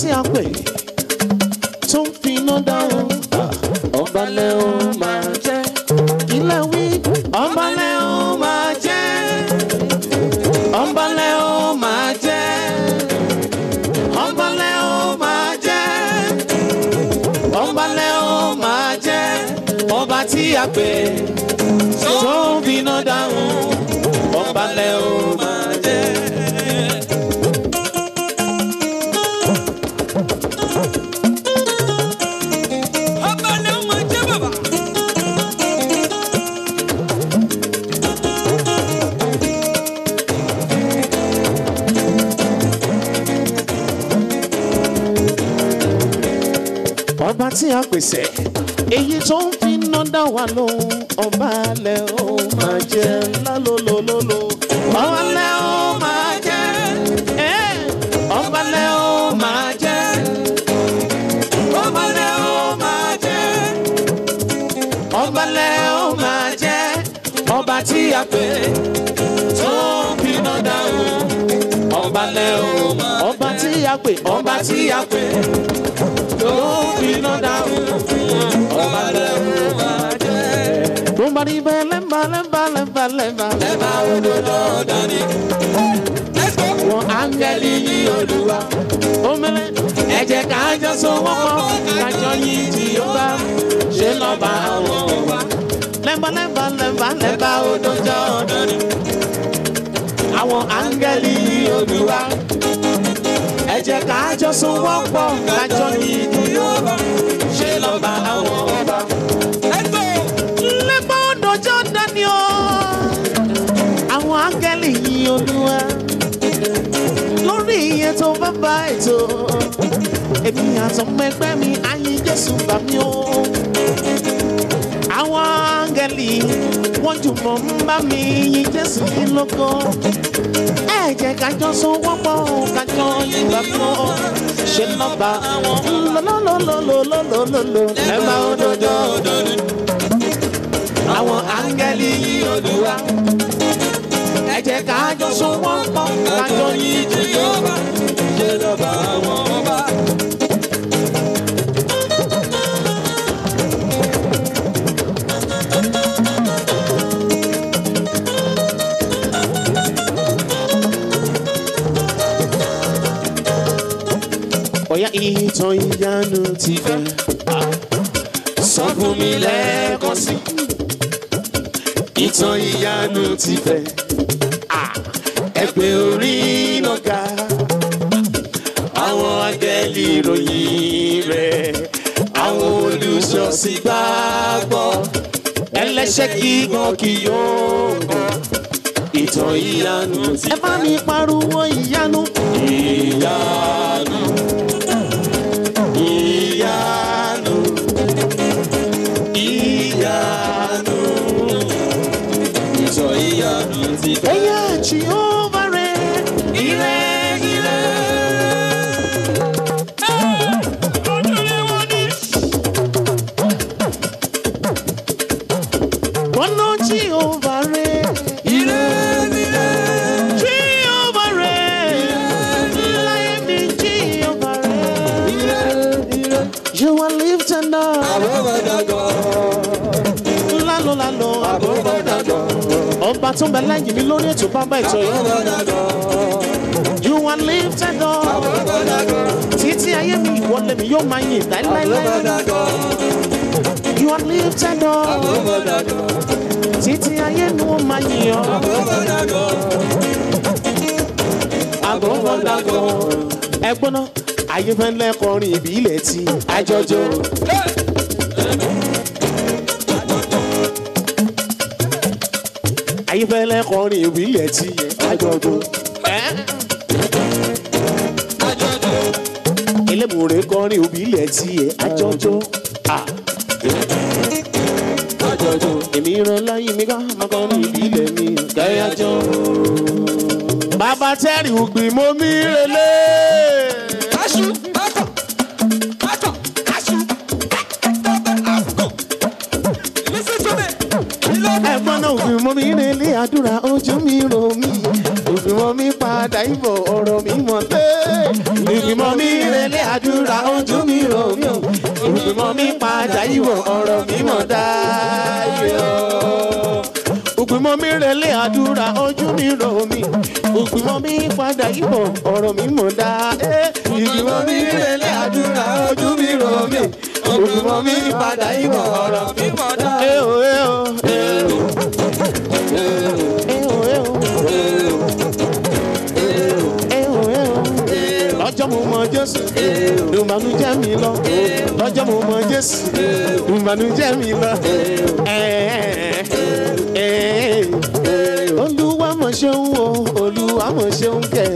tí a pè tó ń finá dáhùn ọba lẹ́ ó máa jẹ́ ilé wí ọba lẹ́ ó máa jẹ́ ọba lẹ́ ó máa jẹ́ ọba lẹ́ ó máa jẹ́ ọba lẹ́ ó máa jẹ́ ọba tí a pè tó ń finá dáhùn ọba lẹ́ ó máa jẹ́. Ọba tí a pèsè èyí tó ń fi iná dá wa lóhùn ọba lẹ́ ó máa jẹ́ lálólólóló ọba lẹ́ ó máa jẹ́ ọba lẹ́ ó máa jẹ́ ọba lẹ́ ó máa jẹ́ ọba lẹ́ ó máa jẹ́ ọba tí a pè tó ń fi iná dá lóhùn ọba lẹ́ ó ọba tí a pè ọba tí a pè. Don't be no down. Nobody lemba. Let's go. One angeli Olúwa. Omele. Ẹ jẹ́ ká jọ sowọ́pọ̀ ká jọ yìn Jèhófà. Ṣé lọ́ba àwọn wa. Lemba odojo odoni. Àwọn angeli Olúwa. Ẹ jẹ́ ká jọ sowọ́pọ̀ ká jọ yìn Jèhófà. Ṣé lọ́ba àwọn ọba. Lẹ́gbọ́ òdòjọ́ dání o. Àwọn áńgẹ́lì yìn Olúwa. Lórí iye tó bá bá ètò. Èmi àtọmọ ẹgbẹ́ mi á yìn Jésù bá mi o. Àwọn áńgẹ́lì wọ́n jùmọ̀ ń bá mi yìn Jésù yìí lógo. Ẹ jẹ́ ká jọ sowọ́pọ̀ ká jọ yìn bàbá o. Ṣé lọ́ba àwọn lọ́lọ́lọ́lọ́lọ́lọ́lọ́ lẹ́bàá òdòdó òdòdó. Àwọn áńgẹ́lì yìn Olúwa. Ẹ jẹ́ ká jọ sowọ́pọ̀ ká jọ yìn Jèhófà. Ṣé lọ́ba àwọn ọba. Oya ìtàn ìyanu ti fẹ́ sọ fún mi lẹ́ẹ̀kan sí. Ìtàn ìyanu ti fẹ́ ẹgbẹ́ orí náà ga. Àwọn áńgẹ́lì ròyìn rẹ̀, àwọn olùṣọ́sìn gbàgbọ́. Ẹlẹ́ṣẹ̀ kíkan kì yóò kọ̀. Ìtàn ìyanu ti fẹ́. Ẹ bá mi pariwo ìyanu. Ìyanu. Ìyanu, ìyanu, ìtàn ìyanu ti fẹ́. Ẹ̀yà Jèhófà rẹ̀, ire. Wọ́n ná Jèhófà rẹ̀, ire. Jèhófà rẹ̀, láyé mi Jèhófà rẹ̀, ire. You are lifted up. Lálọ́. Ọba tó ń bẹ lẹ́yìn mi lórí ètò bàbá ètò yìí. You are lifted up. Títí ayé mi ìwọlé mi yóò máa yìn láíláíláí. You are lifted up. Títí ayé mi wọ́n máa yìn ọ́. Àgọ́gọ́dàgọ́. Ẹgbọ́n náà. Ayé fẹ́ lẹ́kọrin ìbílẹ̀ tí àjọjọ́. Ayé fẹ́ lẹ́kọrin ìbílẹ̀ tí àjọjọ́. Elébùrè kọrin ìbílẹ̀ tí àjọjọ́. Èmi rán láyé mi ká máa kọrin ìbílẹ̀ mi kẹ́yàjọ́. Bàbá tẹ́rì ògbìn mo mí relé. Ẹ̀gbọ́n náà òfin mọ́ mi nílé àdúrà ojú mi rò mí. Òfin mọ́ mi padà padà ìbò ọ̀rọ̀ mi mọ̀ lé. Ìgbìmọ̀ mi relé àdúrà ojú mi rò mí o. Ìgbìmọ̀ mi padà ìbò ọ̀rọ̀ mi mọ̀ dáyọ̀. Ìgbìmọ̀ mi relé àdúrà ojú mi rò mí. Ìgbìmọ̀ mi padà ìbò ọ̀rọ̀ mi mọ̀ dáyọ̀. Ìgbìmọ̀ mi relé àdúrà ojú mi rò mí. Ìgbìmọ̀ mi padà ìbò ọ̀rọ̀ mi mọ̀ dáyọ̀. Lọ́jọ́ mo mọ Jésù, ìbànújẹ́ mi lọ. Lọ́jọ́ mo mọ Jésù, ìbànújẹ́ mi lọ. Olúwa mọ̀ ṣeun o, Olúwa mọ̀ ṣeun kẹ̀.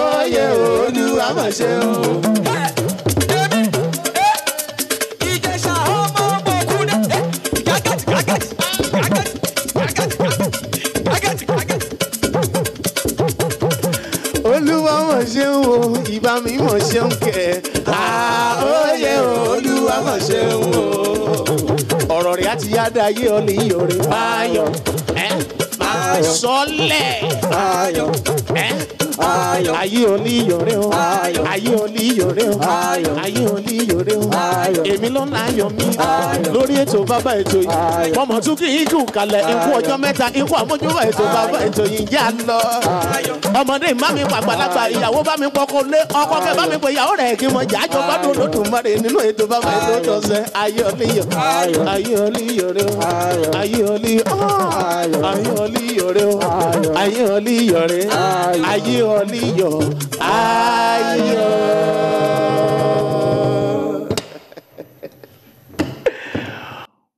Oyè Olúwa mọ̀ ṣeun. Olúwa mọ̀ ṣeun o, ìbá mi mọ̀ ṣeun kẹ̀. Oyè Olúwa mọ̀ ṣeun o. Ọ̀rọ̀ rẹ̀ á ti yá dáyé ọ̀lẹ́ ìyọ̀rẹ́ báyọ̀. Sọ́lẹ̀ ayọ̀. Ayé ọ̀lẹ́ ìyọ̀rẹ́ o. Ayé ọ̀lẹ́ ìyọ̀rẹ́ o. Ayé ọ̀lẹ́ ìyọ̀rẹ́ o. Èmi ló ń láyọ̀ mi lórí ètò bàbá ètò yìí. Mọ̀mọ́ tún kí n kú kalẹ̀ ikú ọjọ́ mẹ́ta ikú àmójúbà ètò bàbá ètò yìí já lọ. Ọmọdé má mi pàgbàlagbà ìyàwó bá mi pọkọ lé ọkọ kẹ bá mi pè ìyàwó rẹ̀ kí mo jà jọ gbádùn Olódùmarè nínú ètò bàbá ètò tọ̀sẹ̀. Ayé ọ̀lẹ́ ìyọ̀rẹ́ o. Ayé ọ̀lẹ́ ìyọ̀rẹ́ o. Ayé ọ̀lẹ́ ìyọ̀rẹ́ o. Ayé ọ̀lẹ́ ìyọ̀rẹ́ o. Ayé ọ̀lẹ́ ìyọ̀rẹ́. Ayé ọ̀lẹ́ ìyọ̀. Ayọ̀.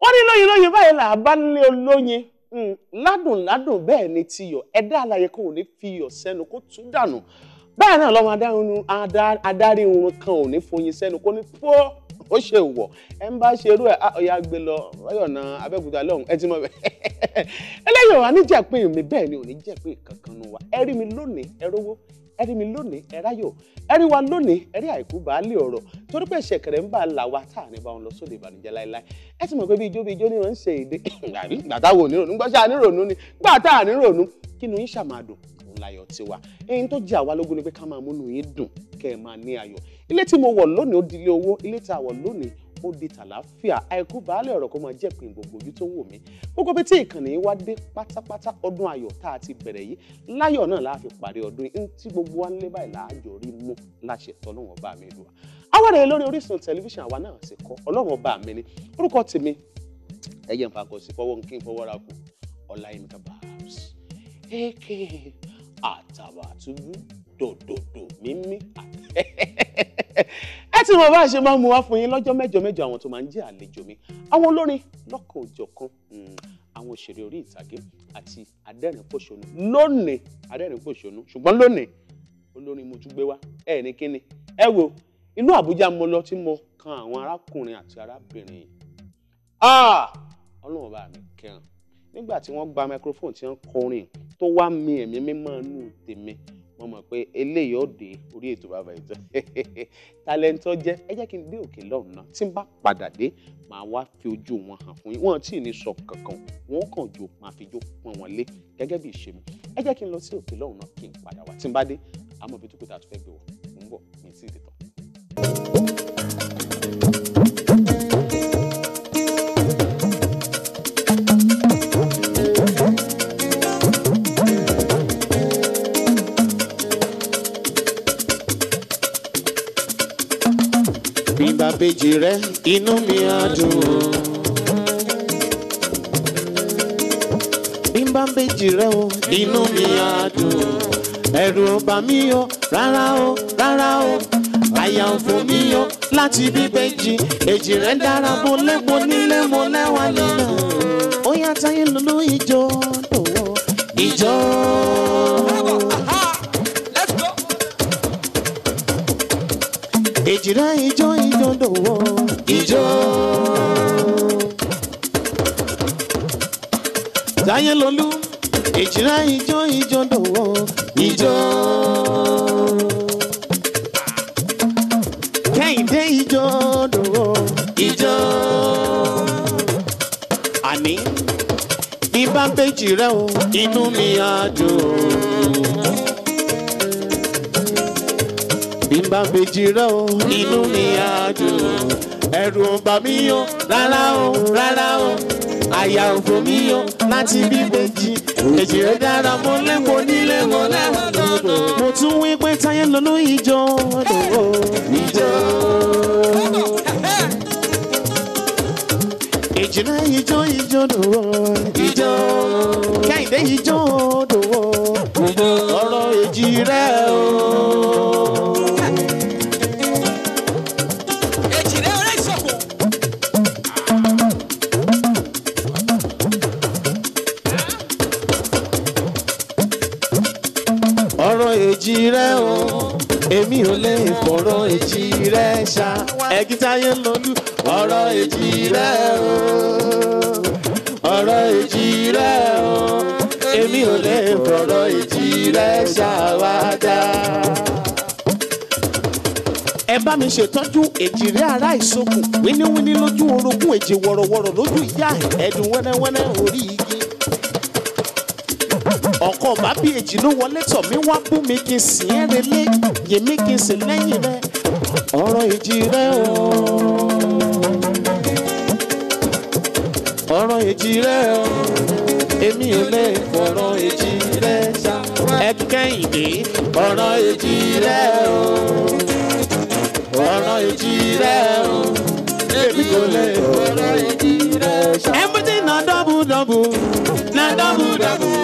Wọ́n ní lóyin báyìí là bá nílé olóyin. Ládùn bẹ́ẹ̀ ni tiyọ̀ ẹ̀dá alààyè kan ò ní fi iyọ̀ sẹ́nu kó tú dànù. Bẹ́ẹ̀ náà lọ́mọ adarí irun kan ò ní foyin sẹ́nu kó ní pọ́ ó ṣe wọ̀ ẹ ń bá ṣe irú ẹ̀ ọ̀yà gbé lọ ọ̀yọ̀nà Abẹ́òkúta lọ́hùn ẹ ti mọ̀ bẹ́ẹ̀. Eléyìí ò wá ní jẹ̀pín mi bẹ́ẹ̀ ni ò ní jẹ̀pín kankan nu wa ẹ rí mi lónìí ẹ rówó ẹ rí mi lónìí ẹ ráyọ̀ ẹ rí wa lónìí ẹ rí àìkú baálé ọ̀rọ̀ torí pé ṣẹ̀kẹ̀rẹ̀ ń bá là wa tá à ní bá wọn lọ sóde ìbànújẹ́ láéláé ẹ ti mọ̀ pé bí ijó ni wọ́n ń ṣe èdè gbàtà wo ní ronú gbọ́sẹ̀ ànírònú ni gbàtà ànírònú kí ni yín ṣàmàdùn òun láyọ̀ tiwa èyí tó jẹ́ àwa lógún ni pé ká máa múnú yín dùn kẹ́ ẹ máa ní ayọ̀ ilé tí mo wọ̀ lónìí ó dilé owó ilé tí a wọ̀ lónìí ó di tàlàáfíà àìkú baálé ọ̀rọ̀ kó máa jẹ́ pin gbogbo ojú tó wò mí gbogbo bí tí ìkànnì yìí wá dé pátápátá ọdún ayọ̀ tá a ti bẹ̀rẹ̀ yìí láyọ̀ náà la fi parí ọdún yìí tí gbogbo wa ń lé báyìí láàjọ rí mú láṣẹ tọ́lọ́wọ́n bá mi lù wá. àwọn èèyàn lórí Orísun tẹlifíṣàn àwa náà sì kọ́ ọlọ́wọ́n bá mi ní orúkọ tèmi ẹ̀yẹ̀ ń fakọ̀ sí fọwọ́ kí n fọwọ́ ra kù Ọláyínká Babs aka Àtàbàtúbú dòdòdò mímí ẹ tí mo bá ṣe máa mú wá fún yín lọ́jọ́ mẹ́jọ àwọn tó máa ń jẹ́ àlejò mi àwọn olórin lọ́kàn òjọ̀kan àwọn òṣèré orí ìtàgé àti adẹ́rìn-pòṣónú lónìí adẹ́rìn-pòṣónú ṣùgbọ́n lónìí olórin mo tún gbé wá ẹ ní kíni ẹ wo inú Àbújá mo lọ tí mo kan àwọn arákùnrin àti arábìnrin yìí Ọlọ́run bá mi kẹrin nígbà tí wọ́n gba microphone tí wọ́n kọrin tó wá mi ẹ̀mí mímọ́ nù tèmi wọ́n mọ̀ pé eléyìí ó dé orí ètò bàbá ètò talẹ́ntọ́ jẹ́ ẹ jẹ́ kí n dé òkè lọ́hùn náà tí n bá padà dé màá wá fi ojú wọn hàn fún yín wọ́n tí ì ní sọ kankan wọ́n kàn jó máa fi jó pọ́n wọn lé gẹ́gẹ́ bí ìṣe mi ẹ jẹ́ kí n lọ sí òkè lọ́hùn náà kí n padà wá tí n bá dé àmọ́ ibi tó kù tá a tún fẹ́ gbé wọ̀ ń bọ̀ ní sí ìdìtàn. Bímbá bèjì rẹ inú mi á dùn o. Bímbá bèjì rẹ o inú mi á dùn o. Ẹ̀rù ò bà mí o rárá o rárá o. Àyà ò fò mí o láti bí bèjì. Èjì rẹ dára mo lẹ́gbọ́ nílé mo lẹ́wà nínú. Ó yá táyé lulú ìjọ dòwò ìjọ. Èjìrá ìjọ dòwò ìjọ. Táyé lolú èjìrá ìjọ dòwò ìjọ. Kẹ́hìndé ìjọ dòwò ìjọ. Àní bí bá ń péjì rẹ o inú mi á dùn. bí n bá bèjì rẹ o inú mi á dùn ẹ̀rù ò bà mí o rárá o rárá o àyà ò fò mí o láti bí bèjì èjì rẹ dára mo lẹ́mọ̀ nílé mo lẹ́mọ̀ lọ́dọ̀. mo tún wí pé Táyé Lolú ìjọ dòwò ìjọ. èjì náà ìjọ ìjọ dòwò ìjọ. Kẹ́hìndé ìjọ dòwò ọ̀rọ̀ èjì rẹ o. ọ̀rọ̀ èjì rẹ o èmi ò lè fọ̀rọ̀ èjì rẹ ṣá ẹ̀gí Táyé Lolú ọ̀rọ̀ èjì rẹ o ọ̀rọ̀ èjì rẹ o èmi ò lè fọ̀rọ̀ èjì rẹ ṣàwádà. ẹ bá mi ṣètọ́jú èjì rẹ ará ìsokùn wíníwíní lójú orogún èjì wọ̀rọ̀wọ̀rọ̀ lójú ìyá ẹ̀dùn wẹ́nẹ́wẹ́nẹ́ orí igi. ọkọ bàbí èjì ló wọlé tọ̀ mí wá bú mi kí n sì ń relé yèmí kí n sì lẹ́yìn rẹ ọ̀rọ̀ èjì rẹ o ọ̀rọ̀ èjì rẹ o èmi ò lè fọ̀rọ̀ èjì rẹ ṣá Kẹ́hìndé ọ̀rọ̀ èjì rẹ o ọ̀rọ̀ èjì rẹ o èmi kò lè fọ̀rọ̀ èjì rẹ ṣá. everything na double double na double double.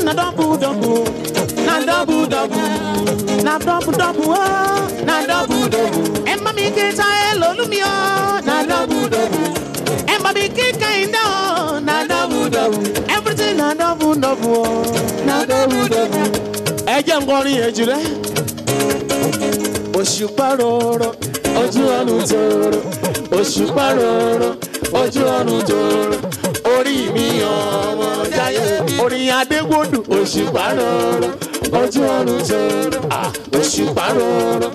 Na double double, na double double, na double double, oh, na double double. Ẹ má mi kí Táyé Lolú mi oh, na double double. Ẹ má mi kí Kẹ́hìndé oh, na double double. Everything na double double, oh, na double double. Ẹ jẹ́ n kọrin èjì rẹ. Òṣùpá rorò, ojú ọ̀run tòrò. Òṣùpá rorò, ojú ọ̀run tòrò. Orí mi ọmọ Táyé orin Adégbòdù òṣùpá rorò ojú ọ̀run tòrò òṣùpá rorò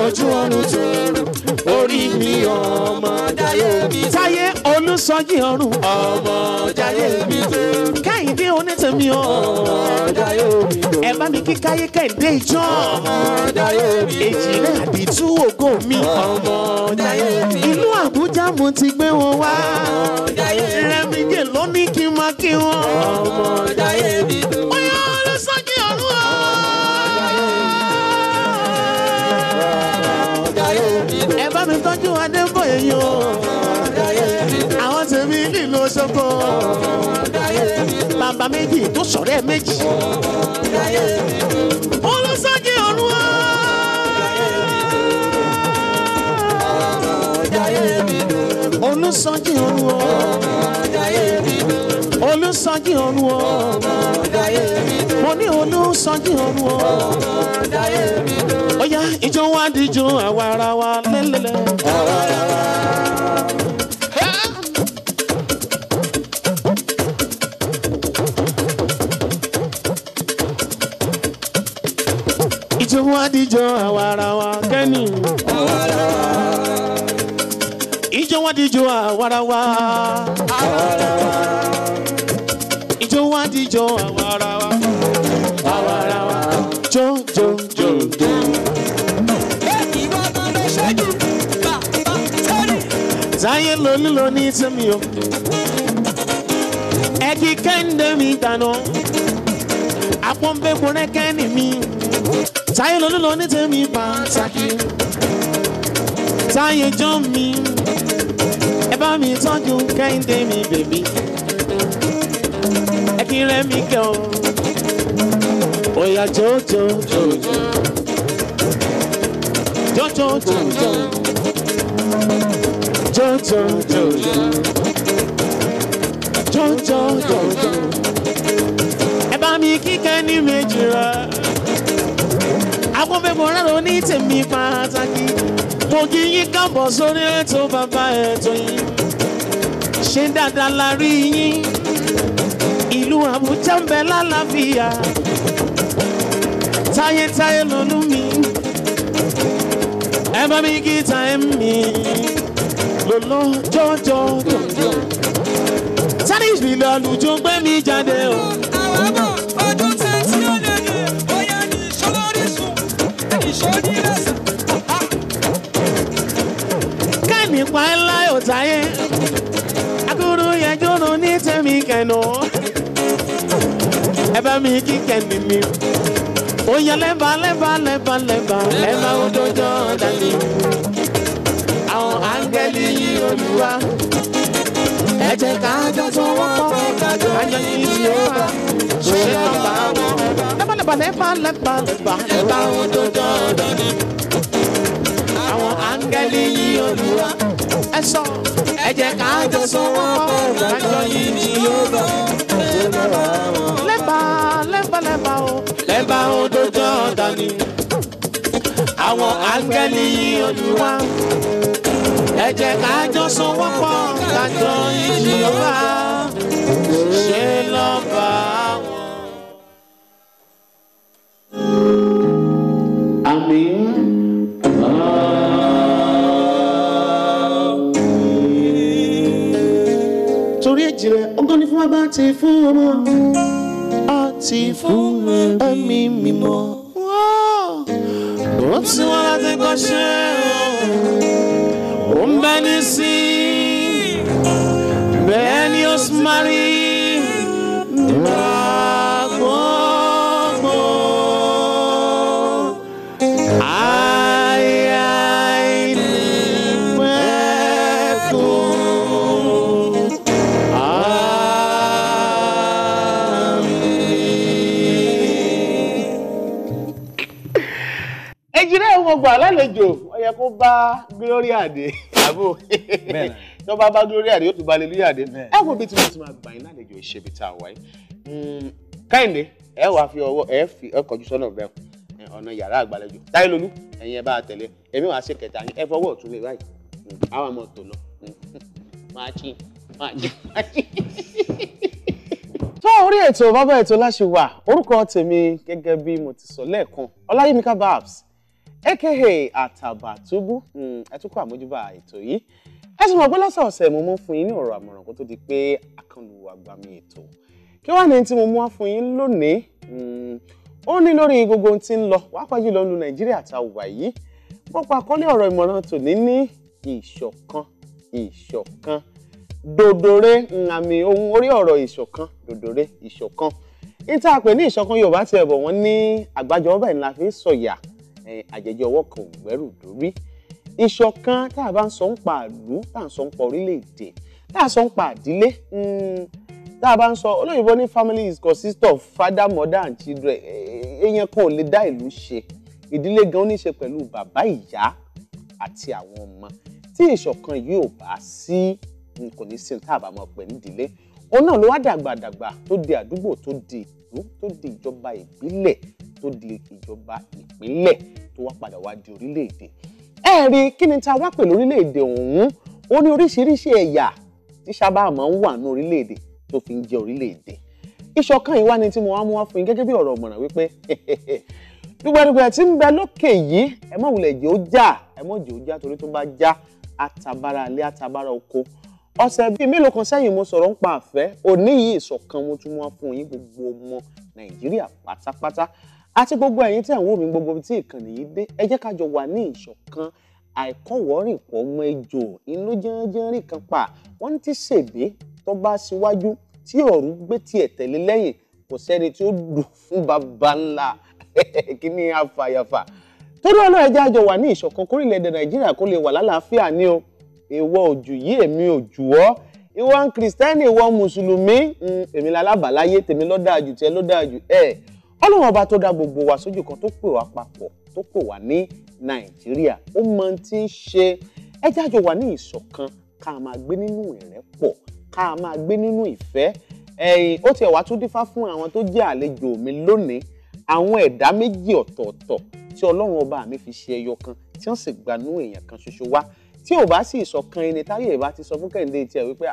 ojú ọ̀run tòrò orí mi ọmọ Táyé Olúsọjí ọ̀run ọmọ Táyé mi tòrò Kẹ́hìndé onítẹ̀mí ọmọ Táyé mi tòrò ẹ bá mi kí Káyé Kẹ́hìndé ìjọ ọmọ Táyé mi tòrò èjì rẹ àdìtú ògo mi ọmọ Táyé mi tòrò ìlú Àbújá mo ti gbé wọn wá rẹmi jẹ lónìí kí n máa kí wọn ọmọ Táyé mi tòrò ọyọ Olúsọjí ọ̀run o. ẹ bá mi tọ́jú Adébóyè yìí o àwọn tèmi nílùú Òṣogbo bàbá méjì tó ṣọ̀rẹ́ méjì Olúsọjí ọ̀run o. Olúsọjí ọ̀run o. Olúsọjí ọ̀run o. mo ní Olúsọjí ọ̀run o. Oya ìjọ wa díjọ àwa ara wa lẹ́lẹ́lẹ́. Ìjọ wa díjọ àwa ara wa kẹ́ni. Ìjọ wa díjọ àwa ara wa. Ìjọ wa díjọ àwa ara wa. Àwa ara wa. Jo jo jo jo. Táyé Lolú ló ní tèmi o. Ẹ kí Kẹ́hìndé mi dáná. Àpọ́nbẹ́kùn rẹ̀ kẹ́ni mi. Táyé Lolú ló ní tèmi pàtàkì. Táyé jọ mi. Ẹ bá mi tọ́jú Kẹ́hìndé mi bèbí. Ẹ kí rẹ̀ mi kẹ́ o. Oya jo jo jo jo. Jo jo jo jo. Jo jo jo jo. Jo jo jo jo. Ẹ bá mi kí Kẹ́ni méjì rẹ̀. Àpọ́nbẹ́kùn rẹ̀ ló ní tèmi pàtàkì. Mo kí yín káàbọ̀ sórí ètò bàbá ètò yín. Ṣé dáadáa la rí yín? Ìlú Àbújá ń bẹ lálàáfíà. Táyé Táyé Lolú mi. Ẹ bá mi kí Táyé mi. Lolo jọjọ jọjọ. Spanish bí lọ́lù jó gbé mi jáde o. Àwọn bọ̀ ọdún tẹ́ tí ó lè lè bóyá ní ìṣọ́lórísùn ìṣọ́nírẹ̀sì. Kẹ́ni pa ẹ́ láyò táyé. Akúrú yẹn jóná ní tẹ̀mí kẹ̀nù. Ẹ bá mi kí kẹ́ni mi. Oya lẹ́bàá òdòdó dání. Àwọn áńgẹ́lì yìí Olúwa. Ẹ jẹ́ ká jọ sọwọ́pọ̀ kájọ yìí Jèhófà. Ṣé lọ́ba wọn? Lẹ́bàá òdòdó dání. Àwọn áńgẹ́lì yìí Olúwa. Ẹ sọ. Ẹ jẹ́ ká jọ sọwọ́pọ̀ kájọ yìí Jèhófà. Lẹ́bàá òdòdó dání. Àwọn áńgẹ́lì yìí Olúwa. Ẹ jẹ́ ká jọ sọwọ́pọ̀ kájọ yìí Jèhófà. Ṣé lọ́ba wọn? Àmín. Torí èjì rẹ̀ ọgọ́ni fún bàbá àti fún ọmọ àti fún ẹ̀mí mímọ́. Ó ti wá láti kọ́ ṣe ó ń bẹ ní sí bẹ́ẹ̀ ni ó sì máa rí gbogbo. Ejire mo gbà lálejò ó yẹ kó bá Gloria dé àbò tó bá Gloria dé ó tún bá Hallelujah dé ẹ wo bí tí mo ti máa gbà yín lálejò ìṣebi tá a wáyé Kẹ́hìndé ẹ wá fi ọwọ́ ẹ kọjú sọ́nà bẹ́ẹ̀ ọ̀nà yàrá àgbàlejò Táyélolú ẹ̀yin ẹ bá tẹ̀lé èmi wàá ṣe kẹta yín ẹ fọwọ́ ọ̀tún lè báyìí àwọn ọmọ tó lọ máa chí. tó orí ètò bàbá ètò láṣẹ wà orúkọ tèmi gẹ́gẹ́ bí mo ti sọ lẹ́ẹ̀kan Ọláyímíká Babs aka Àtàbàtúbú ẹ tún kó àmójúbà ètò yìí ẹ sì mọ̀ pé lọ́sọ̀ọ̀sẹ̀ mo mú fún yín ní ọ̀rọ̀ àmọ̀ràn kó tó di pé àkànlù àgbàmì ètò kí wá ní tí mo mú wá fún yín lónìí ó ní lórí gbogbo ohun tí ń lọ wápá jùlọ ní Nàìjíríà tá a wà yìí mo pa àkọlé ọ̀rọ̀ ìmọ̀ràn tòní ní ìṣọ̀kan dòdòrè àmì ohun orí ọ̀rọ̀ ìṣọ̀kan dòdòrè ìṣọ̀kan níta àpè ní ìṣọ̀kan Yorùbá ti ẹ̀bọ̀ wọn ní àgbájọ ọba ìlà fi sọ̀yà àjẹjẹ ọwọ́ kan ò gbẹ́rù dórí ìṣọ̀kan tá a bá ń sọ ń pa ìlú tá a ń sọ ń pa orílẹ̀-èdè tá a sọ ń pa ìdílé tá a bá ń sọ olóyìnbó ní family is consist of father mother and children èèyàn kan ò lè dá ìlú ṣe ìdílé gan ní ṣe pẹ̀lú bàbá ìyá àti àwọn ọmọ tí ìṣọ̀kan yìí ò bá sí kò ní sí tá a bá mọ̀ pé nídìílé òun náà ló wá dàgbàdàgbà tó di àdúgbò tó di ìlú tó di ìjọba ìbílẹ̀ tó di ìjọba ìpínlẹ̀ tó wá padà wá di orílẹ̀-èdè ẹ rí kí ni tá a wá pè lórílẹ̀-èdè ọ̀hún ó ní oríṣiríṣi ẹ̀yà tí sábà máa ń wà ní orílẹ̀-èdè tó fi ń jẹ́ orílẹ̀-èdè ìṣọ̀kan yìí wá ní tí mo wá mú wá fún yín gẹ́gẹ́ bí ọ̀rọ̀ ọ̀mọ̀ràn wípé dùgbẹ̀dùgbẹ̀ tí ń bẹ lókè yìí ẹ má wulẹ̀ jẹ́ ó já ẹ má jẹ́ ó já torí tó bá já àtàbára alẹ́ àtàbára oko ọ̀sẹ̀ bíi mélòó kan sẹ́yìn mo sọ̀rọ̀ ń pa àfẹ́ òní yìí ìṣọ̀kan mo tún wá fún yín gbogbo ọmọ Nàìjíríà pátápátá àti gbogbo ẹ̀yin tí àwọn òmìn gbogbo tí ìkànnì yìí dé ẹ jẹ́ ká jọ wà ní ìṣọ̀kan àìkọ́wọ́rìn pọ̀ mọ́ ejò inú jẹ́rìí kan pa wọ́n ti ṣègbè tó bá síwájú tí ọ̀run gbé tiẹ̀ tẹ̀lé lẹ́yìn kò sẹ́ni tí ó dùn fún baba ńlá kí ni afàyàfà torí ọlọ́run ẹ jẹ́ àjọ wà ní ìṣọ̀kan kórílẹ̀-èdè Nàìjíríà kó lè wà lálàáfíà ní o ìwọ òjù yìí èmi òjù ọ́ ìwọ ń kìrìsìtẹ́nì ìwọ mùsùlùmí èmi lálábàláyé tèmi lọ́dàájú tiẹ̀ lọ́dàájú ọlọ́run ọba tó dá gbogbo wa sójú kan tó pè wá papọ̀ tó pè wá ní Nàìjíríà ó mọ tí ń ṣe ẹ jẹ́ àjọ wà ní ìṣọ̀kan ká máa gbé nínú ìrẹ́pọ̀ ká máa gbé nínú ìfẹ́ ó tiẹ̀ wá tún dífá fún àwọn tó jẹ́ àlejò mi lónìí àwọn ẹ̀dá méjì ọ̀tọ̀ọ̀tọ̀ tí ọlọ́run ọba mi fi ṣe ẹyọ kan tí wọ́n sì gbanú èèyàn kan ṣoṣo wá tí ò bá sì ìṣọ̀kan ẹni táyé ìbá ti sọ fún Kẹ́hìndé tiẹ̀ wípé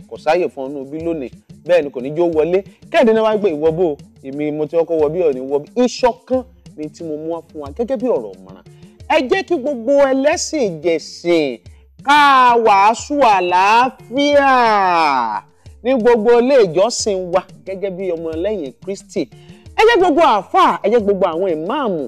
kò sáyè fún ọnù bí lónìí bẹ́ẹ̀ ni kò ní jó wọlé Kẹ́hìndé náà wá gbé ìwọ bò èmi mo ti kọ́kọ́ wọ bí ọ̀nì wọ bí ìṣọ̀kan ni tí mo mú wá fún wa gẹ́gẹ́ bí ọ̀rọ̀ ọ̀mọ̀ràn ẹ jẹ́ kí gbogbo ẹlẹ́sìn ìjẹ̀sìn ká wàásù àlàáfíà ní gbogbo ilé ìjọsìn wa gẹ́gẹ́ bí ọmọ lẹ́yìn Kristi. Ẹ jẹ́ gbogbo àfáà, ẹ jẹ́ gbogbo àwọn ìmáàmù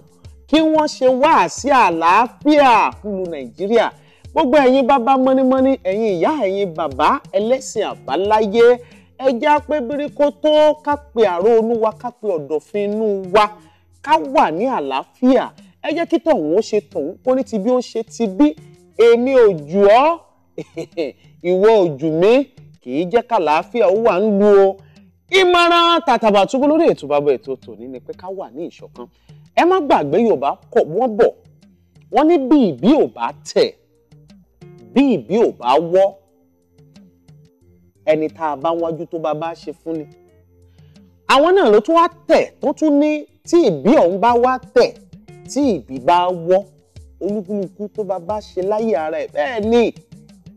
kí wọ́n ṣe wáàsí àlàáfíà fún Nàìjíríà. Gbogbo ẹ̀yin bàbá mọ́nímọ́ní, ẹ̀yin ìyá, ẹ̀yin bàbá ẹlẹ́sìn àbáláyé, ẹ jẹ́ pé bíríkó tó ká pe àrò inú wa, ká pe ọ̀dọ̀fin inú wa, ká wà ní àlàáfíà. Ẹ jẹ́ kí tọ̀hún ó ṣe tọ̀hún, kó ní ti bí ó ṣe ti bí. Èmi ò jù ọ́, ìwọ ò jù mí, kì í jẹ́ kàlàáfíà ó wà ń lu o. Ìmọ̀ràn Tàtàbàtúbú lórí ètò bàbá ètò tòní ni pé ká wà ní ìṣọ̀kan. Ẹ má gbàgbé Yorùbá kọ̀ wọ́n bọ̀. Wọ́n ní bí ìbí ò bá tẹ̀, bí ìbí ò bá wọ́, ẹni tá a bá wájú tó bá ṣe fún ni. Àwọn náà ló tún wá tẹ̀ tó tún ní tí ìbí ọ̀hún bá wá tẹ̀, tí ìbí bá wọ́, olúkúlùkù tó bá ṣe láyé ara ẹ̀. Bẹ́ẹ̀ ni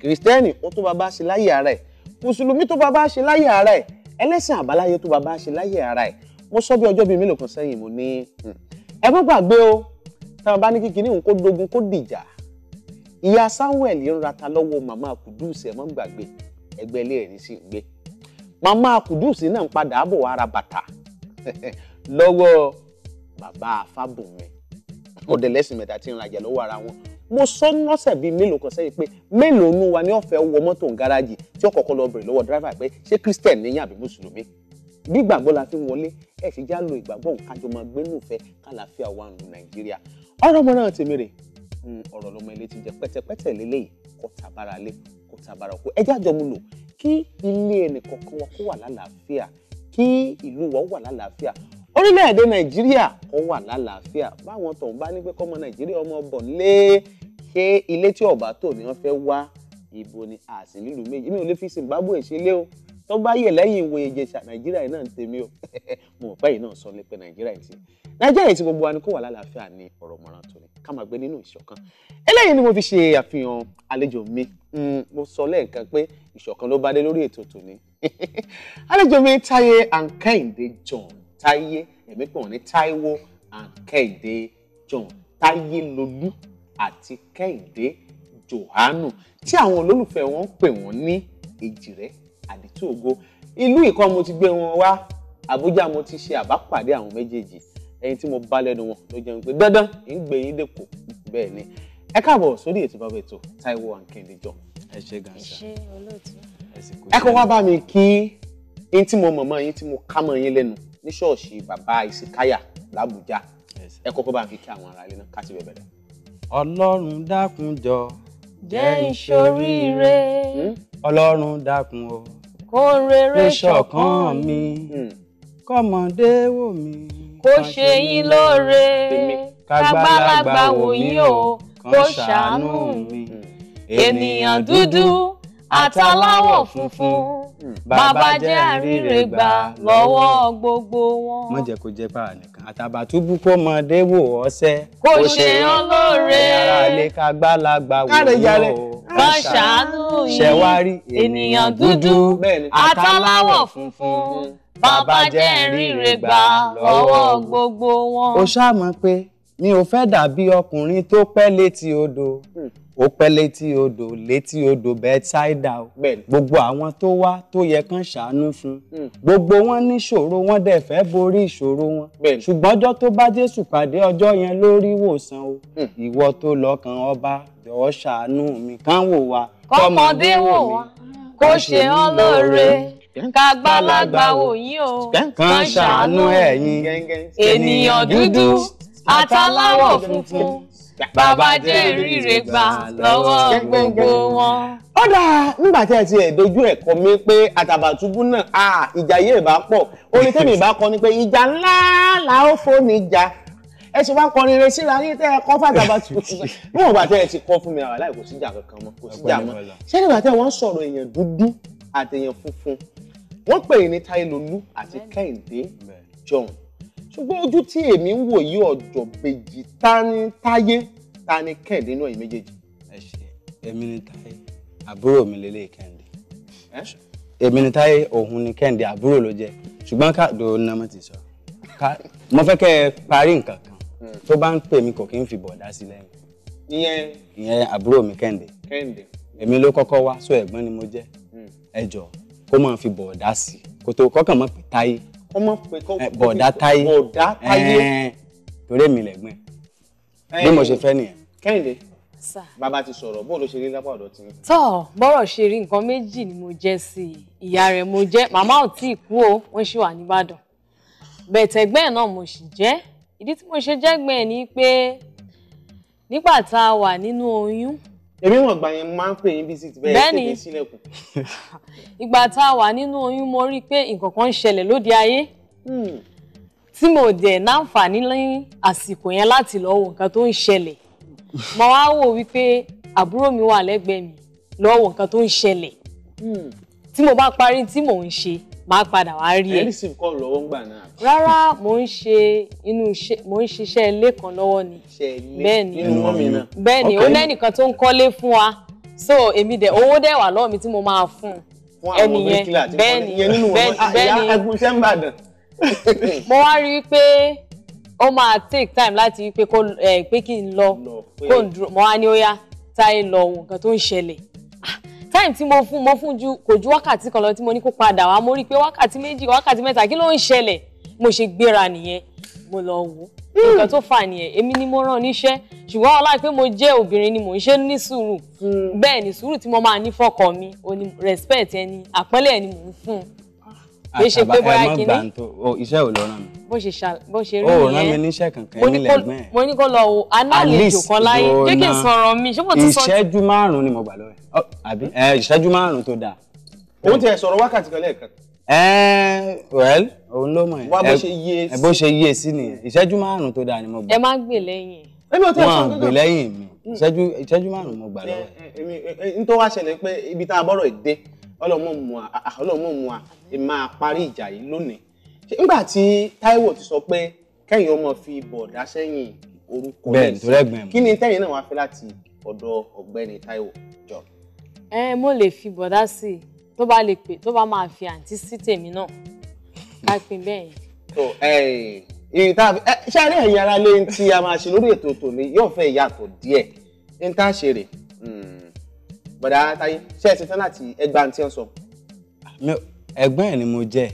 Kìrìsìtẹ́nì ó tó bá ṣe láyé ara ẹ̀, Mùsùlùmí tó bá ṣe láyé ara ẹ̀, ẹlẹ́sìn àbáláyé tó bá ṣe láyé ara ẹ̀. Mo sọ bí ọjọ́ bíi mélòó kan sẹ́yìn, mo ní ẹ má gbàgbé o, táwọn bá ní kíkiní òun kó dogun kó dìjà. Ìyá Samuel ń rata lọ́wọ́ màmá Kùdùsì, ẹ má gbàgbé, ẹgbẹ́ ilé ẹ̀ ní sí gbé. Màmá Kùdùsì náà ń padà bọ̀ wá ra bàtà lọ́wọ́ bàbá Fábùnmi. Ọ̀dẹ̀lẹ́sìn mẹ́ta tí ń rajà lọ́wọ́ ara wọn. Mo sọ lọ́sẹ̀ bíi mélòó kan sẹ́yìn pé mélòó nú wa ní ọ̀fẹ́ wọ mọ́tò gáràjì tí ó kọ́kọ́ lọ bèrè lọ́wọ́ dráìvà pé ṣé Christian ní àbí Mùsùlùmí. Bí ìgbàgbọ́ la fi wọlé, ẹ sì já lo ìgbàgbọ́ kájọ máa gbé nùfẹ́ kálàáfíà wà ní Nàìjíríà. Ọ̀rọ̀ ọmọ náà tèmi rè, ọ̀rọ̀ lọmọ ilé ti jẹ pẹ́tẹ́pẹ́tẹ́ lélẹ́yìí, kó tabara lé, kó tabara kó. Ẹ jẹ́ àjọ mu lò kí ilé ẹnì kọ̀ọ̀kan wa kó wà lálàáfíà, kí ìlú wa wà lálàáfíà. Orílẹ̀-èdè Nàìjíríà kó wà lálàáfíà. Báwọn tọ̀hún bá ní pé kọ́mọ Nàìjíríà ọmọ bọ̀ nílé, ṣé ilé tí ọ̀bá tò ní wọ́n fẹ́ wá, ibo ni àsìn nílùú méjì. Mi ò lè fi Zimbabwe ṣe lé o. Tó bá yẹ lẹ́yìn ìwé Ìjẹ̀ṣà, Nàìjíríà náà ń tèmi o. Mo mọ̀ pé yìí náà sọ ní pé Nàìjíríà ti. Nàìjíríà tí gbogbo wa ni kó wà lálàáfíà ní ọ̀rọ̀ mọ̀ràn tó ní. Ká máa gbé nínú ìṣọ̀kan. Eléyìí ni mo fi ṣe àfihàn àlejò mi. Mo sọ lẹ́ẹ̀kan pé ìṣọ̀kan ló bá dé lórí ètò tòní. Àlejò mi Táyé and Kẹ́hìndé John. Táyé, èmi pè wọ́n ní Táíwò and Kẹ́hìndé John. Táyé Lolú àti Kẹ́hìndé Jòhánù, tí àwọn olólùfẹ́ wọn pè wọ́n ní Èjìrẹ́ Àdìtú Ògo. Ìlú ìkọ́ mo ti gbé wọn wá, Àbújá mo ti ṣe àbápàdé àwọn méjèèjì. Ẹyin tí mo bá lẹ́nu wọn ló jẹun pé dandan ń gbé yín dẹ́kọ̀. Bẹ́ẹ̀ ni ẹ káàbọ̀ sórí ètò bàbá ètò Táíwò and Kẹ́hìndé John. Ẹ ṣé gan sa. Ẹ ṣé olóòtú. Ẹ kọ́ wá bá mi kí yín tí mo mọ̀mọ́ yín tí mo ká mọ́ yín lẹ́nu ní ṣọ́ọ̀ṣì bàbá Ìsìkáyà l'Àbújá. Ẹ kọ́kọ́ bá mi kí àwọn ará ilé náà ká ti bẹ̀rẹ̀. Ọlọ́run dákun jọ Jẹ́ ìṣoríire. Ọlọ́run dákun o Kó rere ṣọ̀kan mi, kọ́mọdé wò mí, kó ṣe yín lóore. Kágbàlagbà wò yín o, kó ṣàánú mi. Ènìyàn dúdú àtàláwọ̀ funfun, bàbá jẹ́ àríre gbà lọ́wọ́ gbogbo wọn. Má jẹ́ kó jẹ́ pàrọ̀ nìkan. Àtàbàtúbú kọ́mọdé wò ọsẹ́, Kó ṣe yán lóore. ara lè kágbàlagbà wò yín o, Kó ṣàánú yín. ṣẹ̀wárí Ènìyàn dúdú àtàláwọ̀ funfun, bàbá jẹ́ àríre gbà lọ́wọ́ gbogbo wọn. Ó ṣáà mọ̀ pé mi ò fẹ́ dàbí ọkùnrin tó pẹ́ létí odò. Ó pẹ́ létí odò Bethsaida o. Gbogbo àwọn tó wá tó yẹ kán ṣàánú fún. Gbogbo wọn níṣòro, wọ́n dẹ̀ fẹ́ borí ìṣòro wọn. Ṣùgbọ́n ọjọ́ tó bá Jésù pàdé, ọjọ́ yẹn ló rí ìwòsàn o. Ìwọ tó lọ́kàn ọba, jọ̀ọ́ ṣàánú mi, kán wò wá. Kọ́mọdé wò wá, kó ṣe ọ́ lóore. Kágbàlagbà wò yín o, kán ṣàánú ẹ̀yin. Ènìyàn dúdú àtàláwọ̀ funfun, bàbá jẹ́ ìríre gbà lọ́wọ́ gbogbo wọn. Ó dáa, nígbà tí ẹ ti dojú ẹ̀kọ́ mi pé Àtàbàtúbú náà ìjà yé ìbá pọ̀. Orin tèmi ìbá kọ ni pé ìjà ńlá la ó fò níjà. Ẹ ṣe wá kọrin rẹ síra ní tẹ́ ẹ kọ́ f'Àtàbàtúbú. Bí wọ́n bá tẹ́ ẹ ti kọ́ fún mi àwọn aláì kò síjà kankan mọ́, kò síjà mọ́. Ṣé nígbà tí wọ́n sọ̀rọ̀ èèyàn dúdú àti èèyàn funfun, wọ́n pè é ní Táyé Lolú àti Kẹ́hìndé John. Ṣùgbọ́n ojú tí èmi ń wò yí ọ̀jọ̀ bèjì, ta ni Táyé, ta ni Kẹ́hìndé nínú ẹ̀yin méjèèjì? Ẹ ṣé, èmi ni Táyé, àbúrò mi lélẹ̀ Kẹ́hìndé. Èmi ni Táyé, òun ni Kẹ́hìndé, àbúrò ló jẹ́. Ṣùgbọ́n káàdó náà mo ti sọ. Mo fẹ́ kẹ́ ẹ parí nǹkan kan. Tó bá ń pè mí kò kí ń fi bọ̀dá sí lẹ́yìn. Ìyẹn àbúrò mi Kẹ́hìndé. Èmi ló kọ́kọ́ wá, so ẹ̀gbọ́n ni mo jẹ́. Ẹ jọ̀ọ́ kó máa fi bọ̀ọ̀dá sí kó tó kọ́kàn mọ́ pé Táyé bọ̀ọ̀dá Táyé torí èmi lẹ́gbẹ̀ẹ́ bí mo ṣe fẹ́ nìyẹn. Kẹ́hìndé bàbá ti sọ̀rọ̀ bó ló ṣe rí lápá ọ̀dọ̀ tí. tọ́ bọ́rọ̀ ṣe rí nǹkan méjì ni mo jẹ́ sí i ìyá rẹ̀ mo jẹ́ màmá ò tí ì kú o wọ́n ṣì wà nìbàdàn bẹ̀tẹ̀gbẹ́ ẹ̀ náà mo sì jẹ́ ìdí tí mo ṣe jẹ́gbẹ́ ẹ̀ ni pé nígbà tá a wà nínú oyún. èmi wọn gbà yẹn máa ń pè yín bí sí ti bẹ́ẹ̀ kéde sílẹ̀kùn. ìgbà tá a wà nínú oyún mo rí i pé nǹkan kan ń ṣẹlẹ̀ lóde ayé tí mo dẹ̀ náǹfààní ní àsìkò yẹn láti lọ wo nǹkan tó ń ṣẹlẹ̀ mo wá wò wípé àbúrò mi wà lẹ́gbẹ̀ẹ́ mi lọ wo nǹkan tó ń ṣẹlẹ̀ tí mo bá parí tí mò ń ṣe máa padà wá rí ẹ. ẹ̀rí sì kọ́ lọ́wọ́ ń gbà náà. rárá mò ń ṣiṣẹ́ ilé kan lọ́wọ́ ni. bẹ́ẹ̀ni nínú mọ́mì náà. bẹ́ẹ̀ni ó lẹ́nìkan tó ń kọ́lé fún wa so èmi dẹ̀ owó dẹ̀ wà lọ́wọ́ mi tí mo máa fún ẹni yẹn bẹ́ẹ̀ni agunṣẹ́ ń bàdàn. mo wá rí i pé ó máa take time láti rí i pé kí n lọ kó n dúró mo wá ní ó yá Táyé lọ wo nǹkan tó ń ṣẹlẹ̀ time tí mo fún kò ju wákàtí kan lọ tí mo ní kó padà wá mo rí i pé wákàtí méjì wákàtí mẹ́ta kí ló ń ṣẹlẹ̀ mo ṣe gbéra nìyẹn mo lọ wò nǹkan tó fà nìyẹn èmi ni mo rán níṣẹ́ ṣùgbọ́n ọlá pé mo jẹ́ obìnrin ni mò ń ṣe ní sùúrù bẹ́ẹ̀ ni sùúrù tí mo máa ní fọ́kọ mi ò ní respect ẹni àpọ́nlé ẹni mò ń fún un kì í ṣe pé bóyá kìíní iṣẹ́ ò lọ ràn mí. bó ṣe rí nìyẹn ó rán mi níṣẹ́ kankan ẹ̀mí lẹ́gbẹ̀ẹ́. mo ní kó lọ wo anáàlejò kan láyé jẹ́ kí n sọ̀rọ̀ mi ṣé mo ti sọ. ìṣẹ́jú 5 ni mo gbà lọ́wọ́ ẹ̀ àbí ìṣẹ́jú 5 tó dáa. òun ti ẹ̀ sọ̀rọ̀ wákàtí kan lẹ́ẹ̀kan. well òun ló mọ̀ wá bó ṣe yé sí nìyẹn ìṣẹ́jú 5 tó dáa ni mo gbà. ẹ má gbè lẹ́yìn. wọ́n gbè lẹ́yìn mi ìṣẹ́jú 5 mo gbà lọ́wọ́ ẹ̀. n tó wá ṣẹlẹ̀ pé ibi tá a bọ́rọ̀ dé ọlọ́mọ mu a máa parí ìjà yìí lónìí. nígbà tí Táíwò ti sọ pé kẹ́yìn ọmọ fi bọ̀ọ̀dá sẹ́yìn orúkọ rẹ̀ kí ni tẹ́yìn náà wá fẹ́ láti ọ̀dọ̀ ọ̀gbẹ́ni Táíwò jọ. mo lè fi bọ̀dá sí i tó bá lè pè tó bá máa fi àǹtí sí tèmi náà ká pin bẹ́ẹ̀ yẹn. ṣé àárẹ̀ ẹ̀yin ara lé tí a máa ṣe lórí ètò tòní yóò fẹ́ yàtọ̀ díẹ̀ ní tá a ṣe rè bọ̀dá Táyé ṣé ẹ ti tán láti ẹgbàá tí wọ́n sọ. ẹ̀gbọ́n ẹ̀ ni mo jẹ́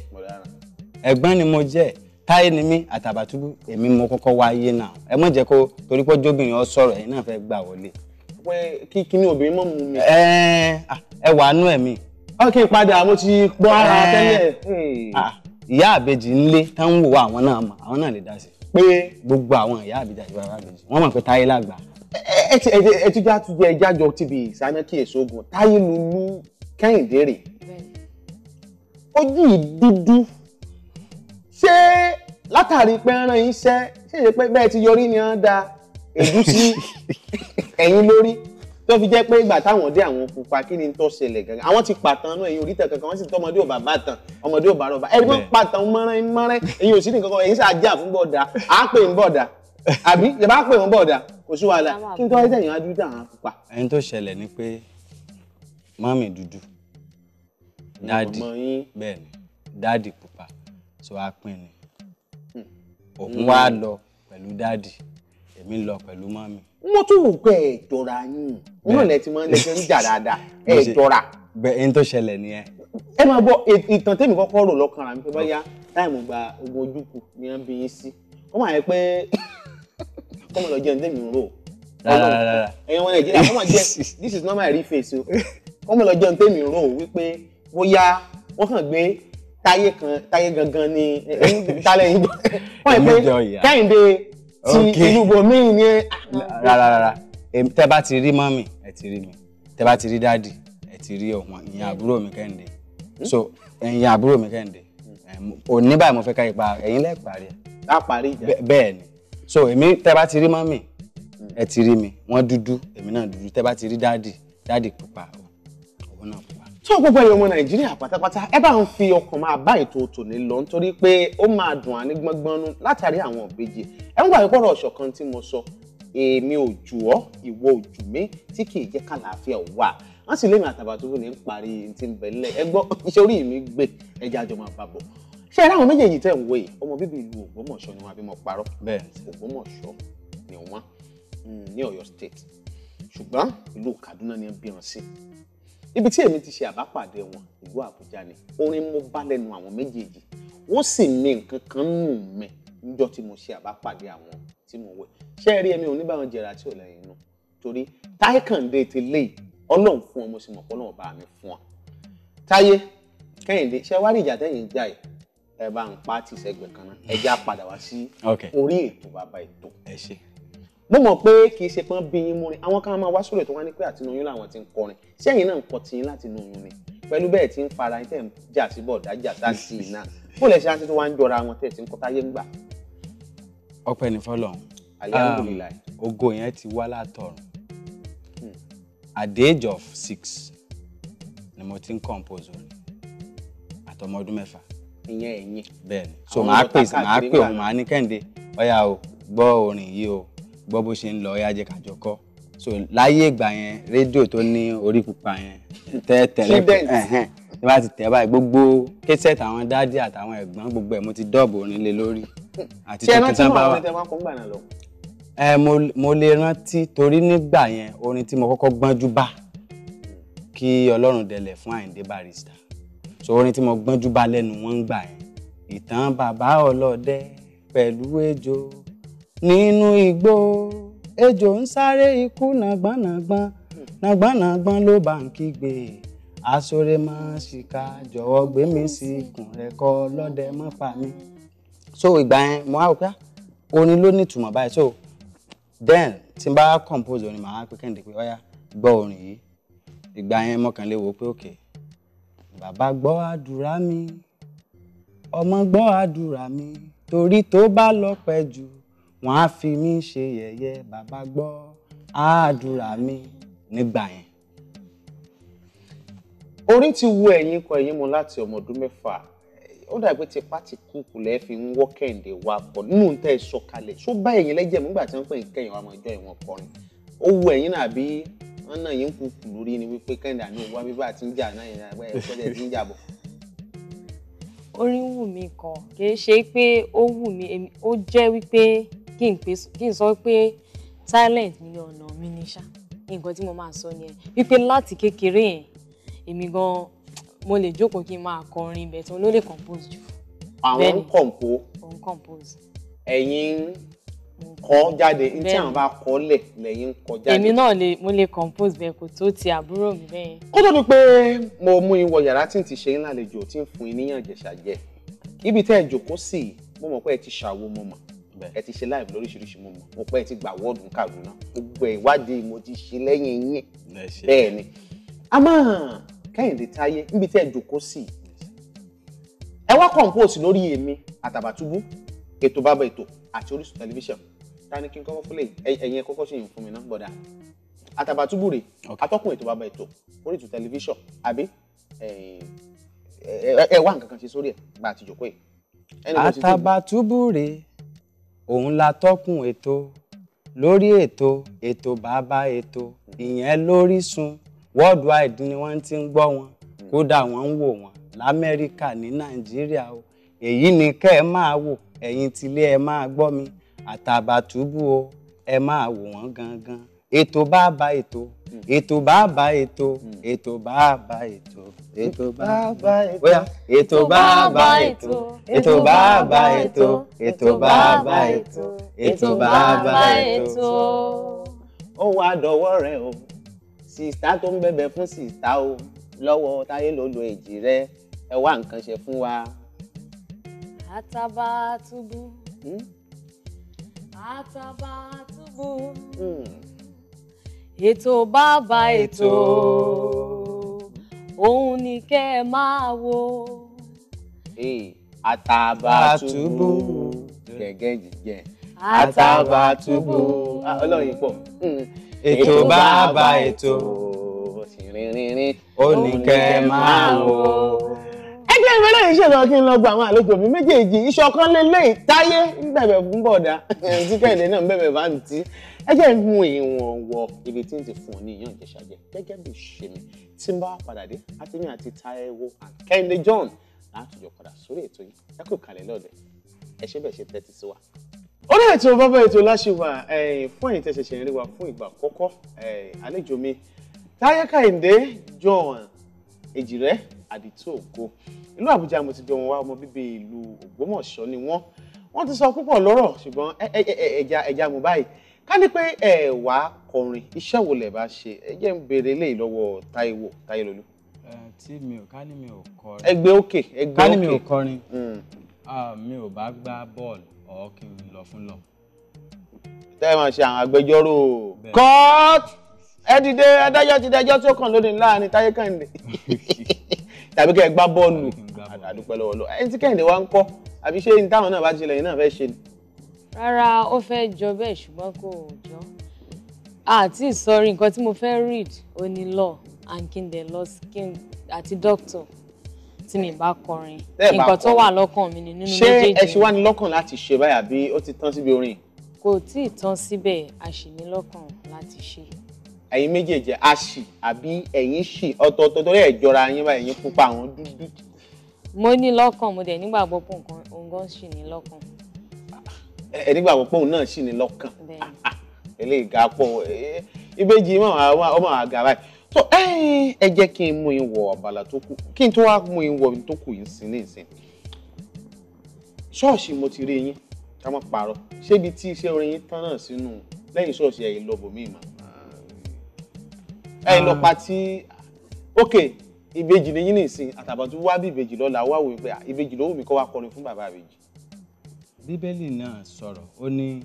ẹ̀gbọ́n ni mo jẹ́ Táyé ni mí Àtàbàtúbú èmi mo kọ́kọ́ wáyé náà ẹ mọ̀ jẹ́ kó torí pé jóbìnrin ọ sọ̀rọ̀ ẹ̀yin náà fẹ́ gbà wọlé. pé kí ni obìnrin mọ̀ mú mi. ẹ wà nú ẹ̀mí. ọkẹ́ padà mo ti gbọ́ ara tẹ́lẹ̀. ìyá àbèjì ńlé tá ń wò àwọn náà mọ̀ àwọn náà lè dá sí. pé gbogbo àwọn ìyá àbèjì àti bàbá àbèjì wọ́n mọ̀ pé Táyé lágbà. ẹ ti já tún jẹ ẹjájọ tíbi ìsáná kí èso ogun Táyé lulú Kẹ́hìndé rè ojú ìdúdú ṣé látàrí pé ń rán iṣẹ́ ṣé ṣe pé bẹ́ẹ̀ ti yọrí ni wọ́n da èdú sí ẹ̀yìn lórí tó fi jẹ́ pé ìgbà táwọn dé àwọn pupa kí ni tó ṣẹlẹ̀ gangan àwọn ti pàtàn náà ẹ̀yin oríta kankan wọ́n sì tọ́ ọmọdé ò bàbá tàn ọmọdé ò bá rọ̀bà ẹ̀rí wọ́n pàtàn mọ́rán ẹ̀yin ò sí nìkan kan ẹ̀yin ṣáàjà fún bọ̀dà à ń pè ń bọ̀dà àbí lè bá pè wọ́n bọ̀dà kò sí wàhálà kí n tó wáyé tẹ̀yìn wájú tẹ̀ àwọn pupa. ẹni tó ṣẹlẹ̀ ni pé mọ́mì dúdú dáàdì bẹ́ẹ̀ ni dáàdì pupa so a pín ni òun wá lọ pẹ̀lú dáàdì èmi lọ pẹ̀lú mọ́mì. wọ́n tún wò pé ẹ̀ jọra yín náà lẹ ti máa ń lẹ́sẹ̀ ń jà dáadáa ẹ̀ jọra. bẹ́ẹ̀ ẹni tó ṣẹlẹ̀ nìyẹn. ẹ máa gbọ́ ìtàn tèmi kọ́kọ́ rò lọ́kàn rà mí pé báyà táìmù gba ogun ojúkù ni wọ́n bí yín sí wọ́n máa yẹ pé kọ́mọ lọ jẹun tèmi ń rò. rárá ẹ̀yin ọmọ Nàìjíríà kọ́mọ jẹ́ this is not my real face o kọ́mọ lọ jẹun tèmi ń rò wípé bóyá wọ́n kàn gbé Táyé gangan ni tálẹ̀ yín gbọ́ wọ́n yẹ pé Kẹ́hìndé ti ìlú bòmíì ni. rárá tẹ́ bá ti rí mọ́mì ẹ ti rí mi tẹ́ bá ti rí dáàdì ẹ ti rí ọ̀wọ́n ìyẹn àbúrò mi Kẹ́hìndé so ẹ̀yin àbúrò mi Kẹ́hìndé òní báyìí mo fẹ́ ká ipa ẹ̀yin lẹ́ẹ̀ parí ẹ̀. á parí ìjà. bẹ́ẹ̀ ni so èmi tẹ́ bá ti rí mọ́mì ẹ ti rí mi wọ́n dúdú èmi náà dúdú tẹ́ bá ti rí dáàdì pupa òun náà pupa. tó gbogbo ẹ̀yin ọmọ Nàìjíríà pátápátá ẹ bá ń fi ọkàn máa bá ètò tòní lọ nítorí pé ó máa dùn àní gbọ́ngbọ́nú látàrí àwọn ìbejì ẹ ń gbà wípé ọ̀rọ̀ ọ̀ṣọ̀kan tí mo sọ èmi ò jù ọ́ ìwọ ò jù mí tí kì í jẹ́ kàlàáfíà wà wọ́n sì lémi Àtàbàtúbú ní parí ti ń bẹ̀lẹ̀ ẹ gbọ́ iṣẹ́ orí mi gbé ẹja àjọ máa bá bọ̀ ṣé ẹ ráwọn méjèèjì tẹ̀ ń wò yìí ọmọ bíbí ìlú Ògbómọ̀ṣọ́ ni wọ́n àbí mo parọ́ bẹ́ẹ̀ Ògbómọ̀ṣọ́ ni wọ́n ní Ọ̀yọ́ state ṣùgbọ́n ìlú Kaduna ni wọ́n bí wọn sí ibi tí èmi ti ṣe àbápàdé wọn ìlú Àbújá ni orin mo bá lẹ́nu àwọn méjèèjì wọ́n sì ní nǹkan kan nù mẹ́ níjọ́ tí mo ṣe àbápàdé àwọn tí mo wẹ̀ ṣé ẹ rí ẹ̀mí oníbàwọn jẹrà tí ò lẹ́yìn inú torí Táyé Kàndé ti lé Ọlọ́run fún ọ mo sì mọ̀ pé Ọlọ́run bá mi fún ọ Táyé Kẹ́hìndé ṣé wá rí ìjà tẹ́yìn jà yìí ẹ bá ń pa tì sẹ́gbẹ̀ẹ́ kan náà ẹ já padà wá sí orí ètò bàbá ètò ẹ ṣé mo mọ̀ pé kì í ṣe pọ́n bí yín múrin àwọn kan máa wá sórí ètò wá ní pé àtinú oyún làwọn ti ń kọrin sẹ́yìn náà ń kọ tiyín láti inú oyún ni pẹ̀lú bẹ́ẹ̀ tí ń fara yín tẹ̀ ń jà sí bọ̀dá jà sá sí i náà bó lẹ ṣe àti tó wá ń jọra wọn tẹ̀ tí ń kọ́ táyé ń gbà. ọpẹ́ ní fọ́lọ́run Alhamdulillah. ògo yẹn ti wá látọ̀run at the age of 6 ni mo ti ń compose orin àtọmọ ọdún 6 ìyẹn ẹ̀yin bẹ́ẹ̀ ni so máa pè òun máa ní Kẹ́hìndé ọ̀yà o gbọ́ orin yìí o gbọ́ bó ṣe ń lọ ọ̀yà jẹ́ kájọ kọ́ so láyé ìgbà yẹn rédíò tó ní orí pupa yẹn tẹ́lẹ̀ tí wọ́n ti tẹ̀ báyìí gbogbo késẹ̀tì àwọn dádì àtàwọn ẹ̀gbọ́n gbogbo ẹ̀ mo ti dọ́ọ̀bù orin lé lórí àti tuntun tán bá wà. Mo lè rántí torí nígbà yẹn orin tí mo kọ́kọ́ gbọ́njú bá kí Ọlọ́run dẹlẹ̀ fún Àyìndé Barrister so orin tí mo gbọ́njú bá lẹ́nu wọn ń gbà yẹn ìtàn bàbá ọlọ́dẹ pẹ̀lú ejò nínú igbó ejò ń sáré ikú nàgbọ́nàgbọ́n nàgbọ́nàgbọ́n ló bá ń kígbe àsọ̀rẹ́ máa ṣìkà jọ̀wọ́ gbé mi sí ikùn rẹ̀ kọ́ lọ́dẹ mọ́ pa mí. So ìgbà yẹn mo á rò pé orin ló ní ìtumọ̀ báyìí so then tí n bá compose orin màá pé Kẹ́hìndé pé ọ̀yá gbọ́ orin yìí ìgbà yẹn mọ̀kàn lè wò pé òkè bàbá gbọ́ àdúrà mi ọmọ gbọ́ àdúrà mi torí tó bá lọ pẹ́ jù wọ́n á fi mí ṣe yẹ̀yẹ́ bàbá gbọ́ àdúrà mi nígbà yẹn. Orin ti wu ẹ̀yin kọ ẹ̀yin mọ láti ọmọ ọdún 6 ó dàbí tipa ti kú kulẹ̀ fi ń wọ́ Kẹ́hìndé wa pọ̀ nínú tẹ́ ẹ sọ kalẹ̀ ṣó bá ẹ̀yin lẹ́jẹ̀ nígbà tí wọ́n pè ń kẹ́yìn wa mọ ìjọ ìwọ̀n kọrin ó wu ẹ̀yin náà bí wọ́n náà yín kú kù lórí ni wípé Kẹ́hìndé àná òwú abíbá àti ń jà náà yẹn àgbẹ̀ ẹ̀kọ́jẹ́ ti ń jà bọ̀. Orin wù mí kan kì í ṣe pé ó wù mí ó jẹ́ wípé kí n sọ pé talent mi ní ọ̀nà mi ní ṣá nǹkan tí mo máa sọ nìyẹn wípé láti kékeré yẹn èmi gan mo lè jókòó kí n máa kọrin ibẹ̀ tí wọn ló lè compose jù. àwọn ń kọ̀ǹpó òun compose. ẹ̀yin kọ jáde ní tí àwọn bá kọ lẹ̀ lẹ́yìn ń kọ jáde. èmi náà mo lè compose bẹ́ẹ̀ kò tó ti àbúrò mi bẹ́ẹ̀. kó tó di pé mo mú ìwọ yàrá tí n ti ṣe ń lálejò tí ń fún yín níyàn jẹ̀ṣà jẹ ibi tẹ́ ẹ jókòó sí mo mọ̀ pé ẹ ti ṣàwo mo mọ̀ ẹ ti ṣe live lóríṣiríṣi mo mọ̀ pé ẹ ti gbà wọ́ọ̀dù Kaduna gbogbo ìwádìí mo ti ṣe lẹ́yìn yín bẹ́ẹ̀ ni àmọ́ Kẹ́hìndé Táyé níbi tí ẹ jókòó sí ẹ wá compose lórí èmi Àtàbàtúbú ètò bàbá ètò àti Orísun tẹlifíṣàn ta ni kí n kọ́kọ́ fúnlẹ̀ ẹ̀yin kọ́kọ́ ṣe yìn fún mi náà bọ̀dà Àtàbàtúbú rè atọ́kùn ètò bàbá ètò Orísun tẹlifíṣàn àbí ẹ wá nǹkan kan ṣe sórí ẹ̀ gba àti jókòó yìí. Àtàbàtúbú rè òun la tọ́kùn ètò lórí ètò bàbá ètò ìyẹn lórísun worldwide ni wọ́n ti ń gbọ́ wọn kódà wọ́n ń wò wọ́n l'Amẹ́ríkà ní Nàìjíríà o èyí ni kẹ́ ẹ máa wò ẹ̀yin tilé ẹ máa gbọ́ mi Àtàbàtúbú o ẹ máa wò wọ́n gangan ètò bàbá ètò bàbá ètò bàbá ètò bàbá ètò ètò bàbá ètò bàbá ètò bàbá bàbá ètò. ó wá dọwọ́ rẹ̀ o sìstá tó ń bẹ̀bẹ̀ fún sìstá o lọ́wọ́ Táyé lòlò èjì rẹ ẹ wá nǹkan ṣe fún wa. Àtàbàtúbú Àtàbàtúbú ètò bàbá ètò òun ni kẹ́ ẹ máa wò. Àtàbàtúbú gẹ́gẹ́ jíjẹ Àtàbàtúbú ọlọ́yin pọ̀ ètò bàbá ètò rìnrìnrìn ó ní kẹ́ ẹ máa wò. ẹgbẹ́ ìwé lẹ́yìn ṣèlọ kí n lọ gba àwọn àlejò mi méjèèjì ìṣọ̀kan lélẹ́yìn Táyé ń bẹ̀bẹ̀ fún bọ̀dá tí Kẹ́hìndé náà ń bẹ̀bẹ̀ bá ń tí ẹgbẹ́ mú ìwọ̀n wọ ibi tí ń ti fún ọ ní ìyàn Ìjẹ̀ṣà jẹ gẹ́gẹ́ bí ṣe mi tí ń bá padà dé àtìmí àti Táíwò and Kẹ́hìndé John láti jọ padà sórí ètò yìí ẹ kú kalẹ̀ lọ́dẹ̀ ẹ ṣe bẹ́ẹ̀ ṣe tẹ́tí sí wa. orí ètò bàbá ètò láṣìwà fún ẹ̀yin tẹ́ ṣẹ̀ṣẹ̀ ń rí wa fún ìgbà àkọ́kọ́ àlejò mi Táyé Kẹ́hìndé John Èjìrẹ́ Àdìtú Ògo. Ìlú Àbújá mo ti bí wọn wá, ọmọ bíbí ìlú Ògbómọ̀ṣọ́ ni wọ́n ti sọ púpọ̀ lọ́rọ̀ ṣùgbọ́n ẹja mú báyìí ká ní pé ẹ wá kọrin iṣẹ́ wo lẹ bá ṣe ẹ jẹ́ ń béèrè léyìí lọ́wọ́ Táyélolú. Tí mi ò ká ní mi ò kọrin. Ẹgbẹ́ òkè ká ní mi ò kọrin. Mi ò bá gbá bọ́ọ̀lù ọ̀ kí n lọ fún lọ. Tẹ́ ẹ máa ṣe àwọn agbẹjọ́rò court ẹ dìde adájọ́ ti dájọ́ tí ó kàn lónìí láàrin Táyé Kẹ́hìndé tàbí kẹ́ ẹ gbá bọ́ọ̀lù àdúpẹ́ lọ́wọ́ lọ ẹni tí Kẹ́hìndé wá ń kọ́ àbí ṣé ní táwọn náà bá ti lẹ́yìn náà fẹ́ ṣe ni. Rárá ó fẹ́ jọ bẹ́ẹ̀ ṣùgbọ́n kò jọ àti ìsọrí nǹkan tí mo fẹ́ read ó ní law and kí n dẹ̀ lọ skin àti doctor tí mi bá kọrin nǹkan tó wà lọ́kàn mi nínú méjèèjì. ṣé ẹ ṣe wá ní lọ́kàn láti ṣe báyà bí ó ti tán síbi orin? Kò tí ì tán síbẹ̀ a ṣì ní lọ́kàn láti ṣe. Ẹ̀yin méjèèjì a ṣì àbí ẹ̀yin ṣì ọ̀tọ̀ọ̀tọ̀ torí ẹ̀ jọra yín báyìí ẹ̀yin pupa àwọn dúdú. Mo ní lọ́kàn mo dẹ̀ nígbàgbọ́ pé òun gan ṣì ní lọ́kàn. Ẹ nígbàgbọ́ pé òun náà ṣì ní lọ́kàn. Eléyìí ga pọ̀ ìbejì ọmọ àgà báyìí. So ẹ jẹ́ kí n mú yín wọ abala tó kù kí n tó wá mú yín wọ ibi tó kù yín sí ní ìsìn. Ṣọ́ọ̀ṣì mo ti rí yín ká má parọ́ ṣé ibi tí iṣẹ́ orin yín tán náà sínú lẹ́yìn ṣọ́ọ̀ṣì ẹ̀yìn lọ bòmí ìmọ̀ ẹ̀yìn lọ pa tí ókè ìbejì ni yín ní ìsìn àtàbàtú wá bí ìbejì lọ́la wá wò pé ìbejì ló wù mí kó wá kọrin fún bàbá ìbejì. Bíbélì náà sọ̀rọ̀ ó ní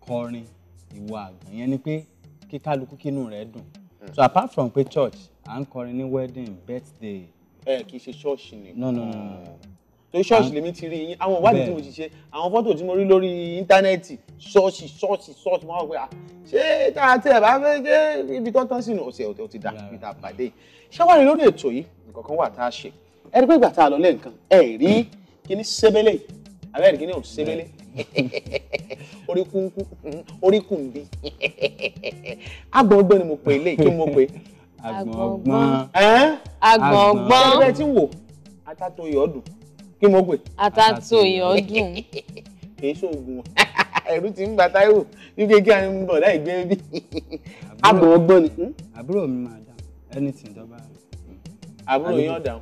kọrin ìwà àgbọ̀n yẹn ni pé kí kálukú kínú rẹ̀ dùn. So apart from pé church à ń kọrin ní wedding birthday. Kì í ṣe ṣọ́ọ̀ṣì nìkan. No. Torí ṣọ́ọ̀ṣì lèmi ti rí yín àwọn ìwádìí tí mo ti ṣe àwọn fọ́tò tí mo rí lórí íńtánẹ́ẹ̀tì ṣọ́ọ̀ṣì máa wọ pé ṣé tá a tẹ̀ bá fẹ́ ṣe ibi tó tán sínú ọ̀sẹ̀ ò ti dà ibi tá a pàdé. Ṣáwárí lórí ètò yìí nǹkan kan wà tá a ṣe ẹ rí pé ìgbà tá a lọ lẹ́ẹ̀kan ẹ rí kíní sébélé àbẹ́rẹ́ kíní ò sébélé orí kùndí agbọ̀ngbọ̀n ni mo pè é lé kí mo pè é. Agbọ̀ngbọ̀n. Agbọ̀ngbọ̀n. Ẹ ti ń wò atátó ìyọ́dún kí mo pè. Atátó ìyọ́dún. Kì í ṣoògùn ẹ̀rù ti ń gba Táíwò wípé kí a ń bọ̀ láì gbé bí. Agbọ̀ngbọ̀n ni. Àbúrò mi máa dáhùn anything tó bá. Àbúrò yín ọ̀dà.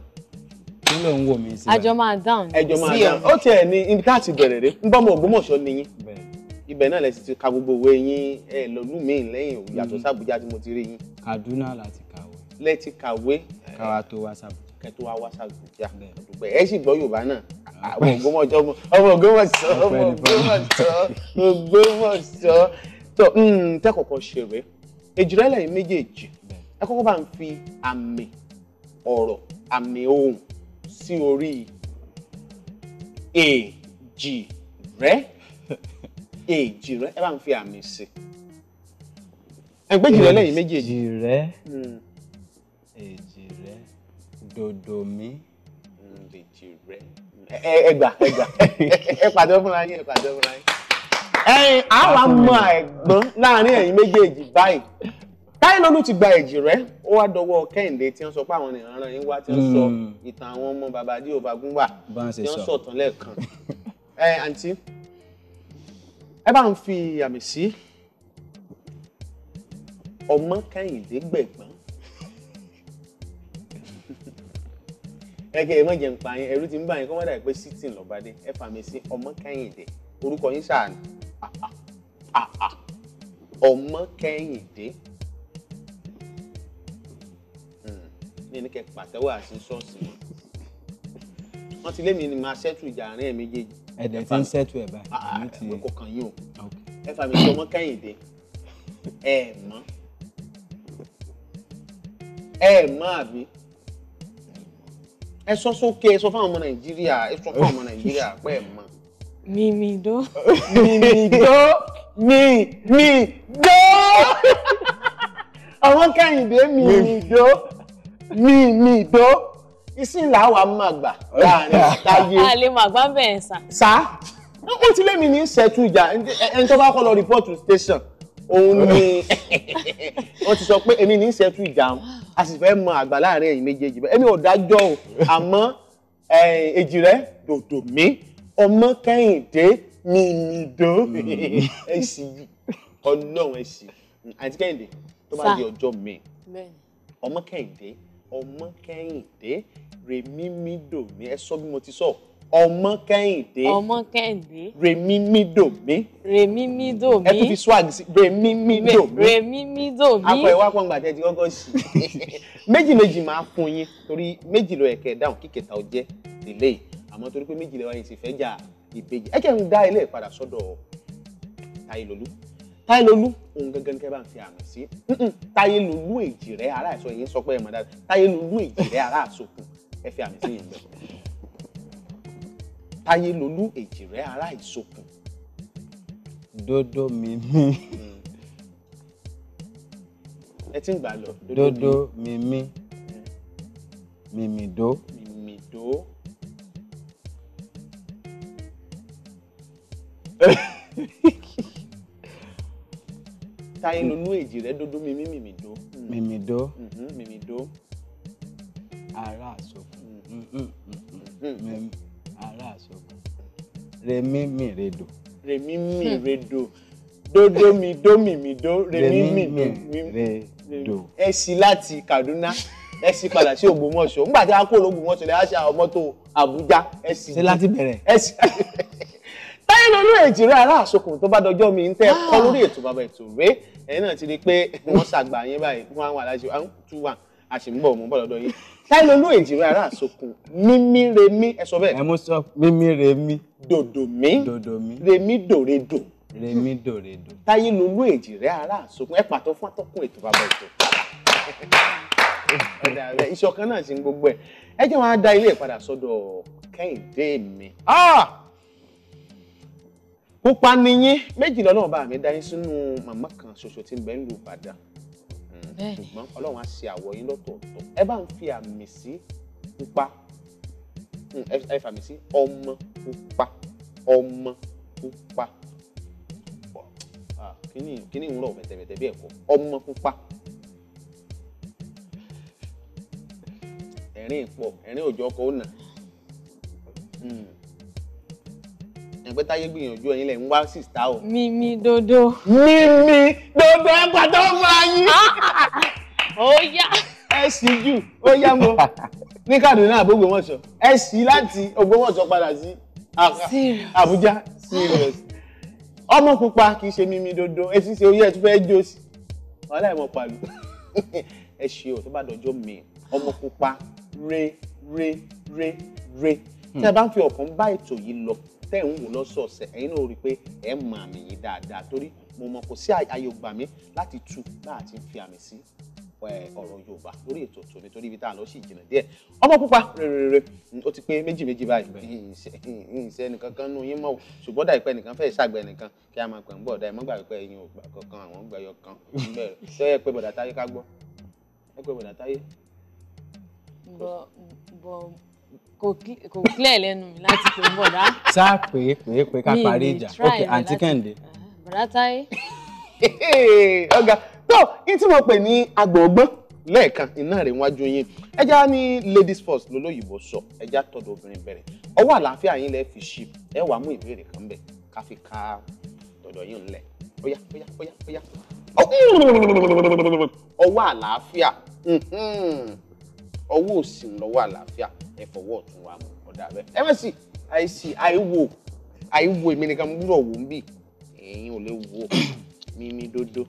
Kí ló ń wò mí sí. Àjọ máa dáhùn. Ẹjọ́ máa dáhùn. Ó tiẹ̀ ní ibi tá a ti bẹ̀rẹ̀ rẹ̀ ń bọ́ ọmọ Ògbómọ̀ṣọ́ ni yín. Ibẹ̀ náà lẹ sì ti ka gbogbo òwe yín lọ́lú mi lẹ́yìn yàtọ̀ sábùjá tí mo ti rí yín. Kaduna láti kàwé. Lẹ ti kàwé. Káwa tó wá sábùjá. Kẹ́ tó wá sábùjá. Ẹ sì gbọ́ Yorùbá náà. Àwọn Ògbómọ̀ṣọ́ tó tẹ́kọ̀ọ́kọ́ ṣe rẹ̀ Èjìrẹ́ lẹ́yìn méjèèjì ẹ kọ́kọ́ bá ń fi àmì ọ̀rọ̀ àmì ohùn sí orí Èjìrẹ́ ẹ bá ń fi àmì sí ẹgbẹ́ Èjìrẹ́ lẹ́yìn méjèèjì. Èjìrẹ́ dòdòmí. Èjìrẹ́ ẹgbà ẹ pàdé fúnra yín ẹ̀yin àwọn àmọ́ ẹ̀gbọ́n láàrin ẹ̀yin méjèèjì báyìí Táyélolú ti gba Èjìrẹ́ ó wá dọwọ́ Kẹ́hìndé tí wọ́n sọ pé àwọn ènìyàn rán yín wá tí wọ́n sọ ìtàn àwọn ọmọ bàbá Adé Òbágúnwà tí wọ́n sọ tán lẹ́ẹ̀kan àǹtí ẹ bá ń fi àmì sí ọmọ Kẹ́hìndé gbẹ̀gbọ́n ẹgẹ ìmọ̀ jẹ̀ ń pa yín ẹ̀rú ti ń bà yín kọ́ mọ́dà pé sítìn lọ́bàdé ẹ fàmì sí ọmọ Kẹ́hìndé orúkọ yín ṣáà ní ọmọ Kẹ́hìndé ní ẹni kẹ pàtẹ́wọ́ àti ṣọ́ọ̀ṣì wọ́n ti lé mi ni máa ṣẹ́tù ìjà àárín ẹ̀ méjèèjì. Ẹ̀dẹ̀ tí ń ṣẹ́tù ẹ̀ báyìí. Ẹ̀kọ́ kan yín o ẹ fàmì sí ọmọ Kẹ́hìndé ẹ mọ̀ àbí ẹ sọ sókè ẹ sọ fún àwọn ọmọ Nàìjíríà ẹ sọ fún àwọn ọmọ Nàìjíríà pé ẹ mọ̀. Mímídó. Ọmọ Kẹ́hìndé mímídó ìsìn làwa máa gbà láàrin àtàyè. A lè máa gbá bẹ́ẹ̀ sà. Sá wọ́n ti lé mi ní ṣẹ́tù ìjà ẹni tó bá kọ́ lọ report to station òun ni wọ́n ti sọ pé èmi ní ṣẹ́tù ìjà a sì fẹ́ mọ àgbà láàrin ẹ̀yin méjèèjì bẹ́ẹ̀ èmi ò dájọ́ o àmọ́ Èjìrẹ́ dòdòmí ọmọ Kẹ́hìndé mímídó ẹ̀sì Ọlọ́run ẹ̀sì àti Kẹ́hìndé tó bá di ọjọ́ mi ọmọ kẹ́hìndé rèmímídòmí ẹ sọ bí mo ti sọ ọmọ kẹ́hìndé rèmímídòmí ẹ tún fi swag sí rèmímídòmí akọ ìwà pọ̀ngbà tẹ́ ti kọ́kọ́ sí méjì máa fún yín torí méjì ló ẹ̀kẹ́ dáhùn kíkẹta ó jẹ́ delay àmọ́ torí pé méjì lẹ́wọ̀n yìí ti fẹ́ jà ìbejì ẹ kẹ́ ń dá ilé ìpadà sọ́dọ̀ Táyélolú òun gangan kẹ́ bá ń fi àmì sí Táyélolú Èjìrẹ́ ará àìsàn yìí ń sọ pé ẹ̀ mọ̀ dáadáa Táyélolú Èjìrẹ́ ará àsokùn ẹ fi àmì sí yìí bẹ́ẹ̀ Táyélolú Èjìrẹ́ ará ìsokùn. Dodo mimi. ẹ ti ń gbà lọ. Dodo mimi. Mimido. Táyélolú Èjìrẹ́ dodo mimi mimido. Mimido. Ará àsokùn. Ará àsokùn. Rèmímíredò. Dodo mido mimido rèmímíredò. ẹ sì láti Kaduna ẹ sì padà sí Ògbómọ̀ṣọ́ nígbà tí a kó l'Ògbómọ̀ṣọ́ lè á ṣe àwọn mọ́tò Àbújá ẹ sì. ṣé láti bẹ̀rẹ̀. ẹ sì. Táyélolú Èjìrẹ́ ará àsokùn tó bá dọjọ́ mi ń tẹ́ kọ́ lórí ètò bàbá ètò rẹ̀ ẹ̀yin náà ti rí i pé wọ́n ṣàgbà yín báyìí wọ́n àwọn aláṣẹ 1 2 1 àṣìǹbọ̀ mọ́ bọ̀ lọ́dọ̀ yín. Táyélolú Èjìrẹ́ ará àsokùn mímíremí ẹ sọ bẹ́ẹ̀. ẹ mú sọ mímíremí. dòdòmí rèmídòredò. Táyélolú Èjìrẹ́ ará àsokùn ẹ pàtó fún atọ́kùn ètò bàbá ètò. ìṣọ̀kan náà sì ń gbogbo ẹ̀ ẹ jẹ́ wọn á dá ilé ìpadà sọ́dọ̀ Kẹ́hìndé mi. pupa niyín méjìlá náà bá mi dá yín sínú màmá kan ṣoṣo tí ń bẹ nílùú Ìbàdàn ṣùgbọ́n Ọlọ́run á ṣe àwọ̀ yín lọ́tọ̀ọ̀tọ̀ ẹ bá ń fi àmì sí pupa ẹ fàmì sí ọmọ pupa kíní ń rọ̀ bẹ̀tẹ̀bẹ̀tẹ̀ bí ẹ̀kọ́ ọmọ pupa ẹ̀rín òjò ọkọ̀ ó nà ẹgbẹ́ Táyé gbìyànjú ẹ̀yin lẹ̀ ń wá sísá o. Mímí dodo ẹ pàtó fún ayín. ó yá. ẹ sì jù ó yá mo ní Kaduna àb'Ògbómọ̀ṣọ́ ẹ sì láti Ògbómọ̀ṣọ́ padà sí Àbújá serious. ọmọ pupa kì í ṣe mímí dodo ẹ sì ṣe oyè ẹ tún fẹ́ jó sí wàhálà ẹ̀ mọ̀ pàlú ẹ ṣe o tó bá dọjọ́ mi ọmọ pupa re tí a bá ń fi ọkàn bá ètò yìí lọ tẹ́ ń wò lọ́sọ̀ọ̀sẹ̀ ẹ̀yin náà rí i pé ẹ̀ mọ àmì yìí dáadáa torí mo mọ̀ kò sí àyè gbà mí láti tú láti fi àmì sí ọ̀rọ̀ Yorùbá lórí ètò tòní nítorí ibi tá a lọ sí ìjìnà díẹ̀ ọmọ pupa rere ó ti pé méjì báyìí ìṣe nìkan kan nù yín mọ́ o ṣùgbọ́n dà ìpẹ́ nìkan fẹ́ ṣàgbẹ́ nìkan kí a máa pẹ̀ ń bọ̀ dá ẹ mọ́ gbà pé ẹ̀yin ò gbà kankan àwọn gbẹ̀yọ kan bẹ̀rẹ̀ ṣé ẹ pé bọ̀dà Táyé ká gbọ́ ẹ pé bọ̀dà Táyé. kò clear lẹ́nu mi láti pè bọ̀dá. sá pé ká parí ìjà ok àǹtí Kẹ́hìndé. bọ̀dá Táyé. ọ̀gá tó yín tí mo pè ní agbọ̀ngbọ́n lẹ́ẹ̀kan iná rẹ̀ wájú yín ẹja ní ladies first lólóyìnbó sọ ẹja tọ́dọ̀ obìnrin bẹ̀rẹ̀ ọwọ́ àlàáfíà yín lẹ́ fi ṣí ẹ wàá mú ìbéèrè kan bẹ̀ ká fi ká tọ̀dọ̀ yín ńlẹ̀ óyá ọwọ́ àlàáfíà ọwọ́ òsì lọ́wọ́ àlàáfíà ẹ fọwọ́ ọ̀tún wa mú ọ̀dà bẹ́ẹ̀ ẹ mọ̀ sí àìsí àìwò èmi nìkan mo gbúdọ̀ wò ń bì ẹ̀yin ò lè wò mímí dodo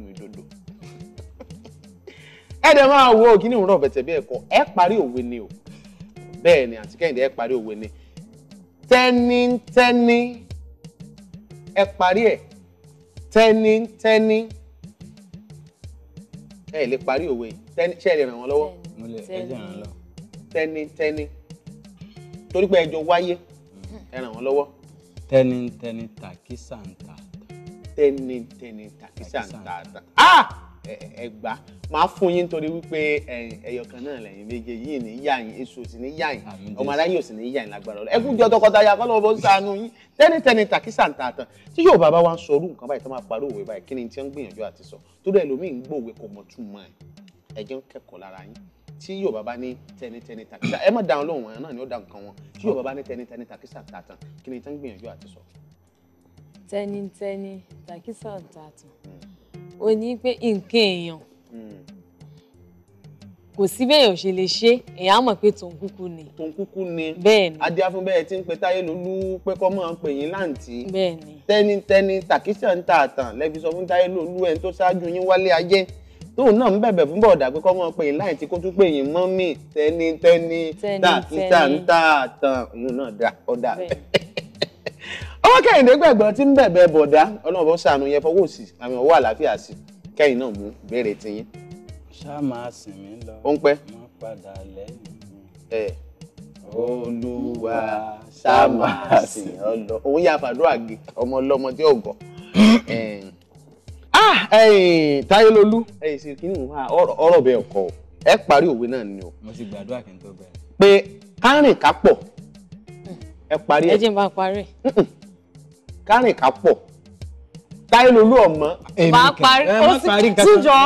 mi dodo ẹ dẹ̀ máa wo kí ni òun rọ̀ bẹ̀tẹ̀ bí ẹ̀kọ́ ẹ parí òwe ni o bẹ́ẹ̀ ni àǹtí Kẹ́hìndé ẹ parí òwe ni tẹ́nítẹ́ní ẹ parí ẹ̀ tẹ́nítẹ́ní ẹ lè parí òwe ṣé ẹ lè ràn wọ́n lọ́wọ́ tẹ́nítẹ́ní torí pé ẹjọ́ wáyé ẹ ràn wọ́n lọ́wọ́. tẹ́nítẹ́ní tàkísà ń ta. tẹ́nítẹ́ní tàkísà ń ta. ẹgbà máa fún yín torí wípé ẹyọ kan náà lẹ́yìn méje yìí ní yá yín èso sì ní yá yín ọmọ aráyé ò sì ní yá yín lágbára ọlọ ẹkún jọ tọkọtaya kọ́ lọ́wọ́ bó ń sànú yín tẹ́nítẹ́ní tàkísà ń ta àtàn tí yóò bàbá wa ń sọ orú nǹkan báyìí tó máa parí òwe báyìí kí ni tí wọ́n ń gbìyànjú àti sọ torí ẹlòmíì ń gbòwe kò mọ̀ túmọ̀ ẹ̀ ẹ̀jẹ̀ ń kẹ́kọ̀ọ́ lára yín tí yóò bàbá ní tẹ́nítẹ́ní tàkísà ẹ má dáhùn lóhùn ẹ̀ náà ni ó dá nǹkan wọn tí yóò bàbá ní tẹ́nítẹ́ní tàkísà ń ta àtàn kí ni tí wọ́n ń gbìyànjú àti sọ. tẹ́nítẹ́ní tàkísà ń ta àtàn ó ní pé nǹkan èèyàn kò sí bẹ́ẹ̀ ò ṣe lè ṣe èèyàn á mọ̀ pé tòun kúkú ni. tòun kúkú ni. bẹ́ẹ̀ ni. adíáfún bẹ́ẹ̀ tí ń pe Táyélolú pé kọ́ mọ́ ń pè yín láǹtí. bẹ́ẹ̀ ni. tẹ́nitẹ́ni tàkísà ń ta àtàn lẹ́fi sọ fún Táyélolú ẹni tó ṣáájú yín wálé ayé tóun náà ń bẹ̀bẹ̀ fún bọ̀dà pé kọ́ mọ́ ń pè yín láǹtí kó tún pè yín mọ́mì tẹ́nitẹ́ni tàkísà ń ta àtàn òun náà dá ọ̀dà. ọwọ́ Kẹ́hìndé gbẹ̀gbọ́n tí ń bẹ̀bẹ̀ bọ̀dá Ọlọ́run bọ́ ṣàánú yẹn fọwọ́ sí àmì ọwọ́ àlàáfíà sí kẹ́yìn náà mú béèrè tiyín. ṣá máa sìn mí lọ. ó ń pẹ́. má padà lẹ́yìn mi. Olúwa ṣá máa sìn ọ́ lọ. òun yà fàdúrà gé ọmọ ọlọ́mọ tí ò gọ̀. Táyélolú ṣe kí ni ọ̀rọ̀ bẹ́ẹ̀ kọ́ ẹ parí òwe náà ni o. mo ti gbàdúrà kí n tó bẹ̀rẹ̀. pé kárìn ká pọ̀ ẹ parí ẹ. ẹ jẹ́ n bá parí. kárìn ká pọ̀ Táyélolú ọmọ. máa parí ó sì túnjọ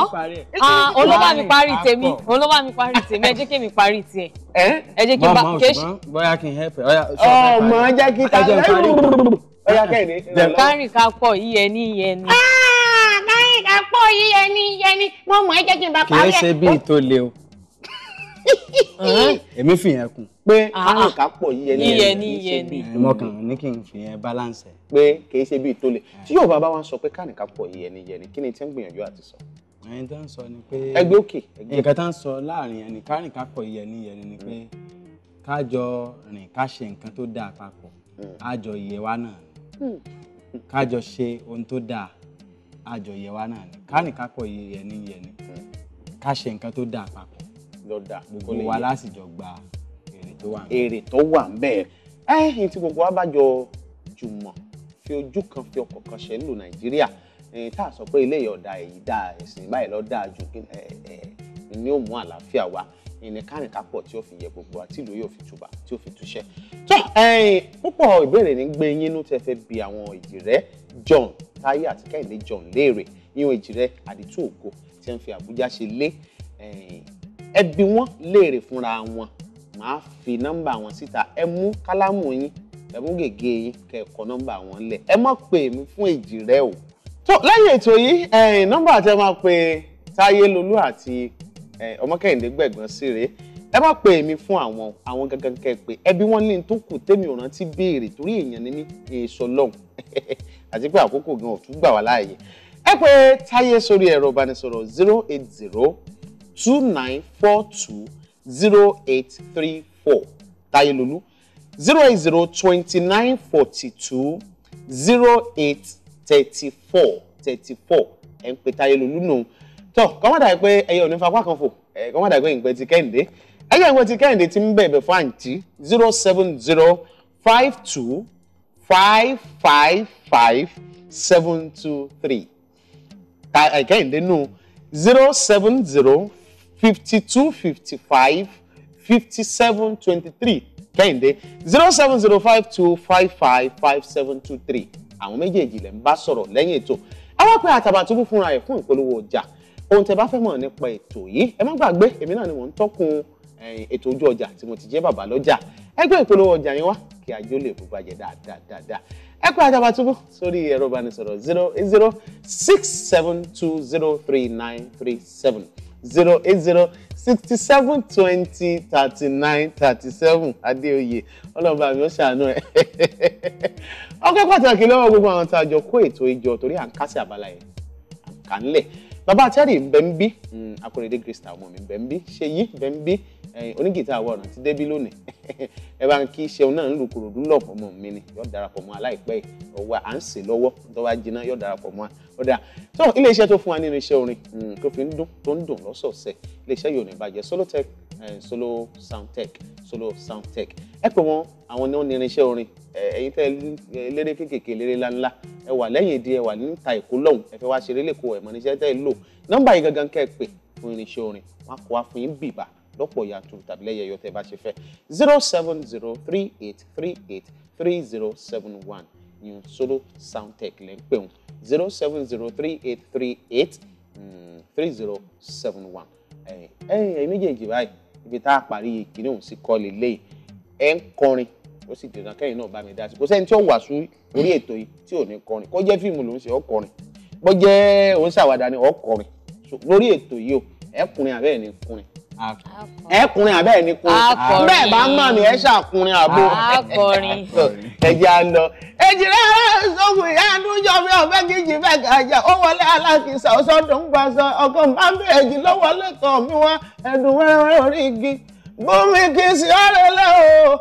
olóbá mi parí tèmi olóbá mi parí tèmi ẹ jẹ́ kí mi parí tiẹ̀. ẹ jẹ́ kí n bá kéṣì. bóyá kí n help ẹ. ọmọ jẹ́ kí Táyélolú. ọyá Kẹ́hìndé. kárìn ká pọ̀ yíyẹni. kárìn ká pọ̀ yíyẹni mo mọ̀ ẹ jẹ́ kí n bá parí ẹ. kì í ṣe bí tó le o. èmi fìyẹn kún. pé kárìn ká pọ̀ yíyẹni. mo kàn ní kí n fìyẹn balance ẹ. pé kì í ṣe bí tó le tí yóò bá wa sọ pé kárìn ká pọ̀ yíyẹni kí ni tí ń gbìyànjú àti sọ. ẹni tó ń sọ ni pé. ẹgbẹ́ òkè. nǹkan tó ń sọ láàrin ẹni kárìn ká pọ̀ yíyẹni ni pé ká jọ rìn ká ṣe nǹkan tó dáa papọ̀ á jọ yẹ wá náà ni ká jọ ṣe ohun tó dáa á jọ yẹ wá náà ni kárìn ká pọ̀ yíyẹni ká ṣe nǹkan tó dáa papọ̀ lọ́dà gbogbo wa lásìjọ gba èrè tó wà ń bẹ̀. èrè tó wà ń bẹ̀ ẹ̀yìn tí gbogbo wa bá jọ jùmọ̀ fi ojú kan fi ọkọ̀ kan ṣe ń lò Nàìjíríà tá a sọ pé ilé ọ̀dà èyí dáa ẹ̀sìn báyìí lọ́ dáa ju ní ó mú àlàáfíà wá ìní kárìnkápọ̀ tí ó fi yẹ gbogbo wa tí ìlú yóò fi túbà tí ó fi túṣẹ́. tó púpọ̀ ìbéèrè ní gbé yín ló tẹ́ fẹ́ bi àwọn Èjìrẹ́ John Táyé àti Kẹ́hìndé John léèrè yíyan Èjìrẹ́ àdìtú ògo tí wọ́n fi Àbújá ṣe lé ẹ bi wọ́n léèrè fúnra wọn màá fi nọ́mbà wọn síta ẹ mú kálámù yín ẹ mú gègé yín kẹ́ kọ nọ́mbà wọn lẹ̀ ẹ má pè mí fún Èjìrẹ́ o. tó lẹ́yìn ètò yìí nọ́mbà tẹ́ máa pe Táyélolú àti ọmọ Kẹ́hìndé gbẹ̀gbọ́n sí rèé ẹ má pè mí fún àwọn gangan kẹ́ pé ẹbí wọn ní tó kù tèmi ò rántí béèrè torí èèyàn ní èso lọ́hùn àti pé àkókò gan ò tún gbà wá láàyè ẹ pé Táyé sórí ẹ̀rọ ìbánisọ̀rọ̀ 08029420834 Táyélolú 08029420834 ẹ ń pe Táyélolú nù tọ́ kọ́mọ́dà pé ẹyẹ òní fapá kan fò kọ́mọ́dà pé ìpè ti Kẹ́hìndé ẹyẹ ìpè ti Kẹ́hìndé ti ń bẹ̀bẹ̀ fún àǹtí 07052555723 Kẹ́hìndé nù 07052555723 Kẹ́hìndé 07052555723 àwọn méjèèjì lẹ́ ń bá sọ̀rọ̀ lẹ́yìn ètò àwọn pé Àtàbàtúbú fúnra ẹ̀ fún ìpolówó ọjà ohun tẹ́ bá fẹ́ mọ̀ nípa ètò yìí ẹ má gbàgbé èmi náà ni mò ń tọ́kùn ètò ojú ọjà tí mo ti jẹ́ bàbá lọ́jà ẹgbẹ́ ìpolówó ọjà yín wá kí ajó lè bó bàjẹ́ dáadáa ẹ pé Àtàbàtúbú sórí ẹ̀rọ ìbánisọ̀rọ̀ 08067203937 08067203937 Adéoyè ọlọ́ba mi ó ṣàánú ẹ̀ ọpẹ́ pàtàkì lọ́wọ́ gbogbo àwọn tá a jọ kó ètò ìjọ torí à ń kásẹ̀ àbálá yẹn à ń kà ń lẹ̀ bàbá Terry ń bẹ ń bí Akóredé Krista ọmọ mi ń bẹ ń bí Ṣèyí ń bẹ ń bí onígìtá àwọn ọ̀nà ti débí lónìí ẹ bá ń kí Ṣeun náà ń lu Kòròdú lọ́pọ̀ ọmọ mi ni yóò darapọ̀ mọ́ aláìpẹ́ yìí ọwọ́ à ń sè lọ́wọ́ tó bá jiná yóò darapọ̀ mọ́ ọ̀dà tó iléeṣẹ́ tó fún wa nínú iṣẹ́ orin tó fi ń dún tó ń dùn lọ́sọ̀ọ̀sẹ̀ iléeṣẹ́ yóò ní bàjẹ́ Solotech Solo Soundtech ẹ pè wọ́n àwọn ní wọ́n ní irinṣẹ́ orin ẹ̀yin tẹ́ eléré kéékèèké eléré ńláńlá ẹ wà lẹ́yìn ìdí ẹ wà níta Èkó lọ́hùn ẹ fẹ́ wá ṣeré lẹ́kọ̀ọ́ ẹ̀mọ́ níṣẹ́ tẹ́ ẹ lò nọ́mbà yìí gangan kẹ́ ẹ pè fún irinṣẹ́ orin wọn kọ́ wá fún yín bìbà lọ́pọ̀ yanturu tàbí lẹ́yẹ ẹyọ tẹ́ bá ṣe fẹ́ 07038383071 ní Solo Soundtech lẹ́ ń pè wọ́n 07038383071 ẹ̀yin méjèèjì báyìí ibi tá a parí ìkíní òun sí kọ́ lélẹ́yìí ẹ̀ ń kọrin ó sì dènà kẹ́yìn náà bá mi dá sí kò sẹ́ni tí ó wàásù orí ètò yìí tí ò ní kọrin kó jẹ́ fíìmù ló ń ṣe ọkọrin bó jẹ́ òun ṣàwàdà ni ọkọrin lórí ètò yìí o ẹ kùnrin àbẹ́ẹ̀ ní kùnrin ẹkùnrin àbẹ́ ẹ̀ ní kùnrin bẹ́ẹ̀ bá mọ̀ ní ẹ ṣàkùnrin àbò akọrin ẹ̀jẹ̀ á lọ. èjì rẹ̀ sọ́kùn ìyá àdújọ́ bí ọ̀fẹ́ kejì fẹ́ gàjà ó wọlé alákìsà ọ̀sọ́dún ń gbàsọ ọkọ̀ máa ń bẹ̀ èjì ló wọlé tọ̀ mí wá ẹ̀dùn wẹ́rẹ́ orí igi bómi kì í sí ọ̀rẹ́ lẹ́ o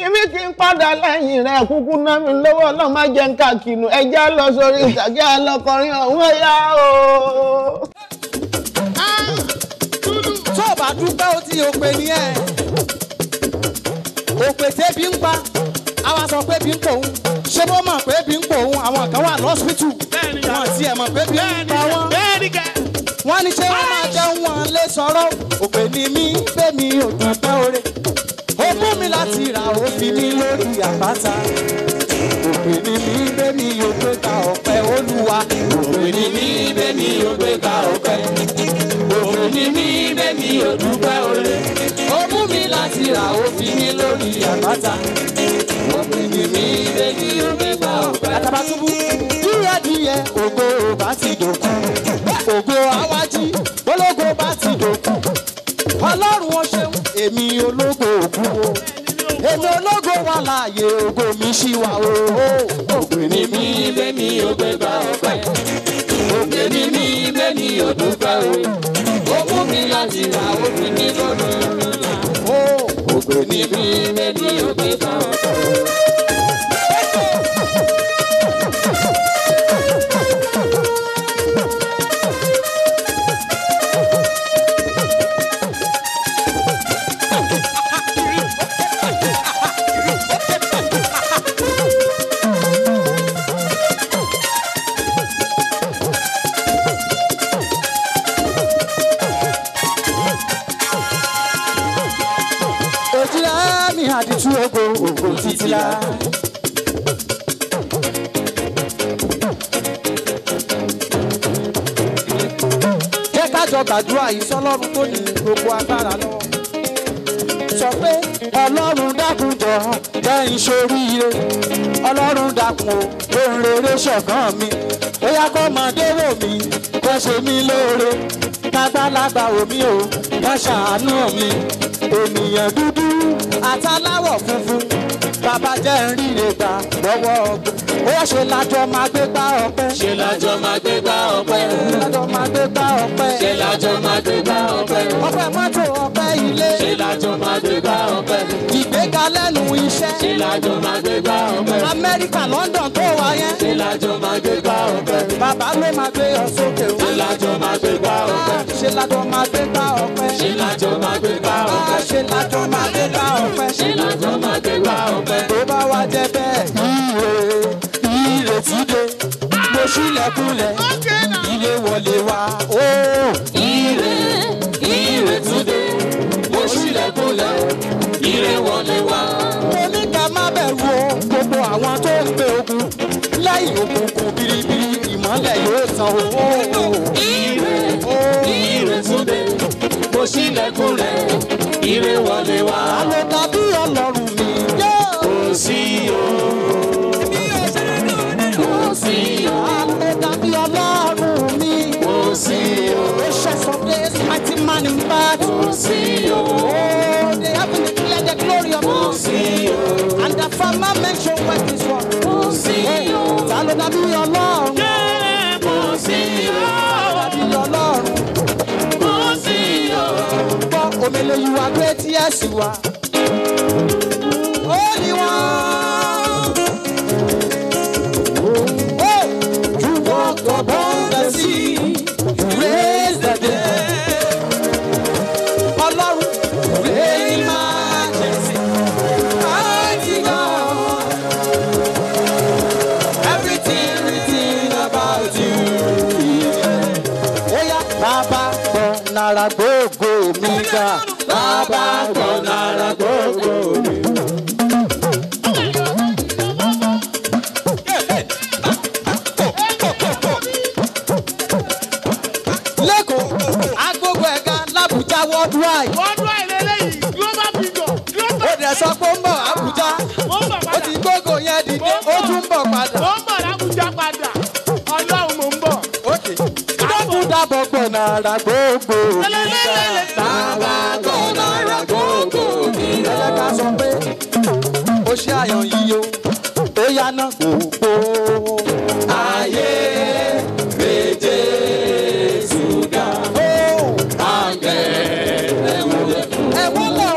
ìmí kì í padà lẹ́yìn rẹ̀ kúkú náà mi lọ́wọ́ náà má jẹ́ ń káàkiri ẹ̀jẹ̀ á lọ sórí ìtàgé àlọ́kọrin ọ̀hún ẹ̀yà o. tó o bá dúpẹ́ o ti òpè ní ẹ̀ òpè tẹ́bi ń pa àwa sọ pé bí ń pò ń ṣé bó mọ̀ pé bí ń pò ń àwọn kan wà lọ́sítù wọn ti ẹ̀ mọ̀ pé bí ń pa wọ́n wọ́n ní ṣé wọ́n máa jẹun wọn lè sọ̀rọ̀ òpè ní mí bẹ́ẹ̀ mi ò dúpẹ́ oore ó mú mi láti rà ó fi mí lórí àpáta òpè ní mí bẹ́ẹ̀ mi ò gbé ka ọ̀pẹ olúwa òpè ní mí bẹ́ẹ̀ mi ò gbé ka ọ̀pẹ òpè ní mí bẹ́ẹ̀ mi ò dúpẹ́ oore ó mú mi láti rà ó fi mí lórí àpáta òpè ní mí bẹ́ẹ̀ mi ò gbé ka ọ̀pẹ. Àtàbàtúbú díẹ̀díẹ̀ ògo bá ti dòkú ògo àwájí ológo bá ti dòkú ọlọ́run ó ṣeun èmi ológo òkú o èmi ológo wà láàyè ògo mi ṣì wà o òpè ní mí bẹ́ẹ̀ mi ò gbé ka ọ̀pẹ òpè ní mí bẹ́ẹ̀ mi ò dúpẹ́ o ó mú mi láti rà ó fi mí lórí òpè ní mí bẹ́ẹ̀ mi ò gbé ka ọ̀pẹ. Àdìtú ògo títí la. Jẹ́ ká jọ gbàdúrà yìí sọ́lọ́run tó ní gbogbo agbára lọ. Sọ pé Ọlọ́run dákun jọ jẹ́ ìṣoríire. Ọlọ́run dákun o, ohun rere ṣọ̀gán mi. Ó yá kó ọmọdé wò mí, kó ṣe mí lóore. Kágbálagbà wò mí o, kó ṣàánú mi. Ènìyàn dúdú àtàláwọ̀ funfun bàbá jẹ́ ń ríre gbà lọ́wọ́ ọgbẹ́ ó ṣe lájọ máa gbé gbá ọpẹ́ ṣe lájọ máa gbé gbá ọpẹ́ lájọ máa gbé gbá ọpẹ́ ṣe lájọ máa gbé gbá ọpẹ́ ọpẹ́ mọ́tò ọpẹ́ ilé ṣe lájọ máa gbé gbá ọpẹ́ ìgbéga lẹ́nu iṣẹ́ ṣe lájọ máa gbé gbá ọpẹ́ Amẹ́ríkà London tó wà yẹn ṣe lájọ máa gbé gbá ọpẹ́ bàbá ló máa gbé ọ sókè ṣe lájọ máa gbé gbá ọpẹ́ ṣe lájọ máa gbé gbá ọpẹ́ ṣe lájọ máa gbé gbá ọpẹ́ ṣe lájọ máa gbé gbá ọpẹ́ ṣe lájọ máa gbé gbá ọpẹ́ tó bá wá jẹ́ bẹ́ẹ̀ ire ti dé mo ṣílẹ̀kùnlẹ̀ ilé wọlé wá ó ire ti dé mo ṣílẹ̀kùnlẹ̀ ire wọlé wá. mo ní ká má bẹ̀rù o gbogbo àwọn tó ń gbé ogun lẹ́yìn òkùnkùn biribiri ìmọ́lẹ̀ yóò tàn o. ire ti dé mo ṣílẹ̀kùnlẹ̀ ire wọlé wá. àlọ́ tàbí ọlọ́run mi kò sí o. kò sí o. àlọ́ tàbí ọlọ́run mi kò sí o. Gracious of days, mighty man in battle. Kò sí o. They haven't declared the glory of God. Kò sí o. And the firmament show what is what. Kò sí o. àlọ́ tàbí ọlọ́run. kò sí o. àlọ́ tàbí ọlọ́run. kò sí o. Omele, you are great, yes you are. Holy one. Oh, you walk upon the sea, you raise the dead. Ọlọ́run, you reign in majesty, mighty God. Everything about you. Oh yeah, Baba, nara gbogbo mi ga. Baba gbọ́ nara gbogbo mi. Lẹ́kọ̀ọ́ agogo ẹ̀ga l'Abuja worldwide. Worldwide lélẹ́yìí global figure. Ó dẹ̀ sọ pé ó ń bọ̀ Abuja. Ó ti gbógo yẹn dìde, ó tún ń bọ̀ padà. Mo ń bọ̀ l'Abuja padà. Ọlọ́run mo ń bọ̀. Okay. Don't do that bọ̀ gbọ̀nà àrà gbogbo bàbá gbọ̀nà àrà gbogbo ẹlẹ́ka sọ pé ó ṣe àyàn yìí o ó yáná gbogbo ayé méje ṣúgà àgẹ̀ ẹ̀wọ̀n lọ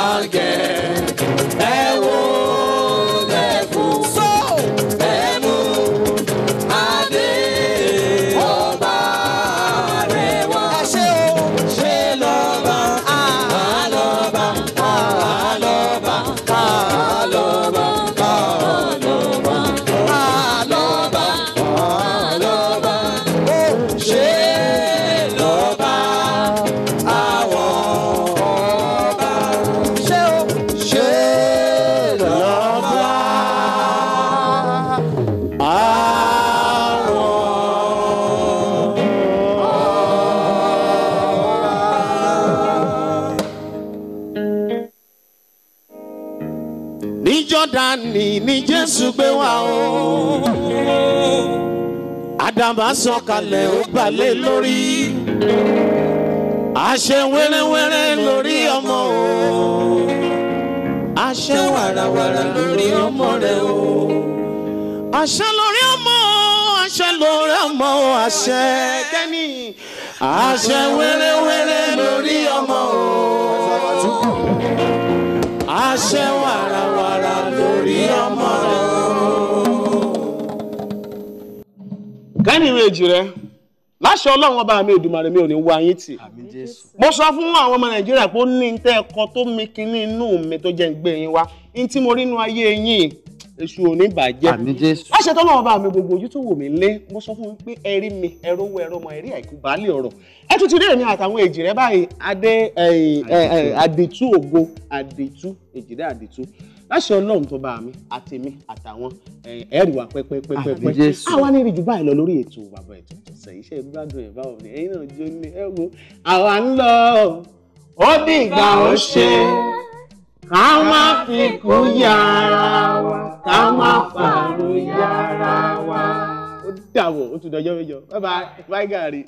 àgẹ̀ ẹ̀wọ̀n lẹ́fún so ẹ̀mú adé ọba rẹwà ṣé o ṣe lọ́ba àlọ́ba àlọ́ba àlọ́ba àlọ́ba àlọ́ba àlọ́ba ó ṣe lọ́ba àwọn ọba ṣé o ṣe lọ́ba ní Jọ́dánì ní Jésù gbé wá o àdàbà sọ̀kalẹ̀ ó balẹ̀ lórí àṣẹ wẹ́rẹ́wẹ́rẹ́ lórí ọmọ o àṣẹ wàràwàrà lórí ọmọ rẹ o àṣẹ lórí ọmọ àṣẹ lórí ọmọ àṣẹ kẹ́ni àṣẹ wẹ́rẹ́wẹ́rẹ́ lórí ọmọ o àṣẹ wàràwàrà lórí ọmọ rẹ o. kẹ́ni ìwé èjì rẹ láṣẹ ọlọ́run ọba mi Èdùmàrè mi ò ní wá yín tì. mo sọ fún àwọn ọmọ Nàìjíríà pé ó ní tẹ́ ẹ̀kọ́ tó mi kíní inú mi tó jẹ́ ń gbé yín wá ní tí mo rí inú ayé yín èṣù ò ní bàjẹ́. láṣẹ tọ́lọ́run ọba mi gbogbo ojú tó wò mí lé mo sọ fún mi pé ẹ rí mi ẹ rówó ẹ rọmọ ẹ rí àìkú baálé ọ̀rọ̀ ẹ tún ti rí èmi àtàwọn èjì rẹ báyìí àdìtú ògo àdìtú èjì rẹ àdìtú láṣẹ ọlọ́run tó bá mi àtèmi àtàwọn ẹ̀rì wa pẹ́pẹ́pẹ́pẹ́ àwa ní ìrìjù báyìí lọ lórí ètò bàbá ètò ìtọ̀sẹ̀ iṣẹ́ gbádùn ẹ̀ báwo ni ẹ̀yin náà jó ní ẹ wo àwa ń lọ ó dìgbà ó ṣe ká má fi kú yára wa ká má fàrùn yára wa ó dàbọ̀ ó tún dọjọ́ méjọ bye bye gàrí.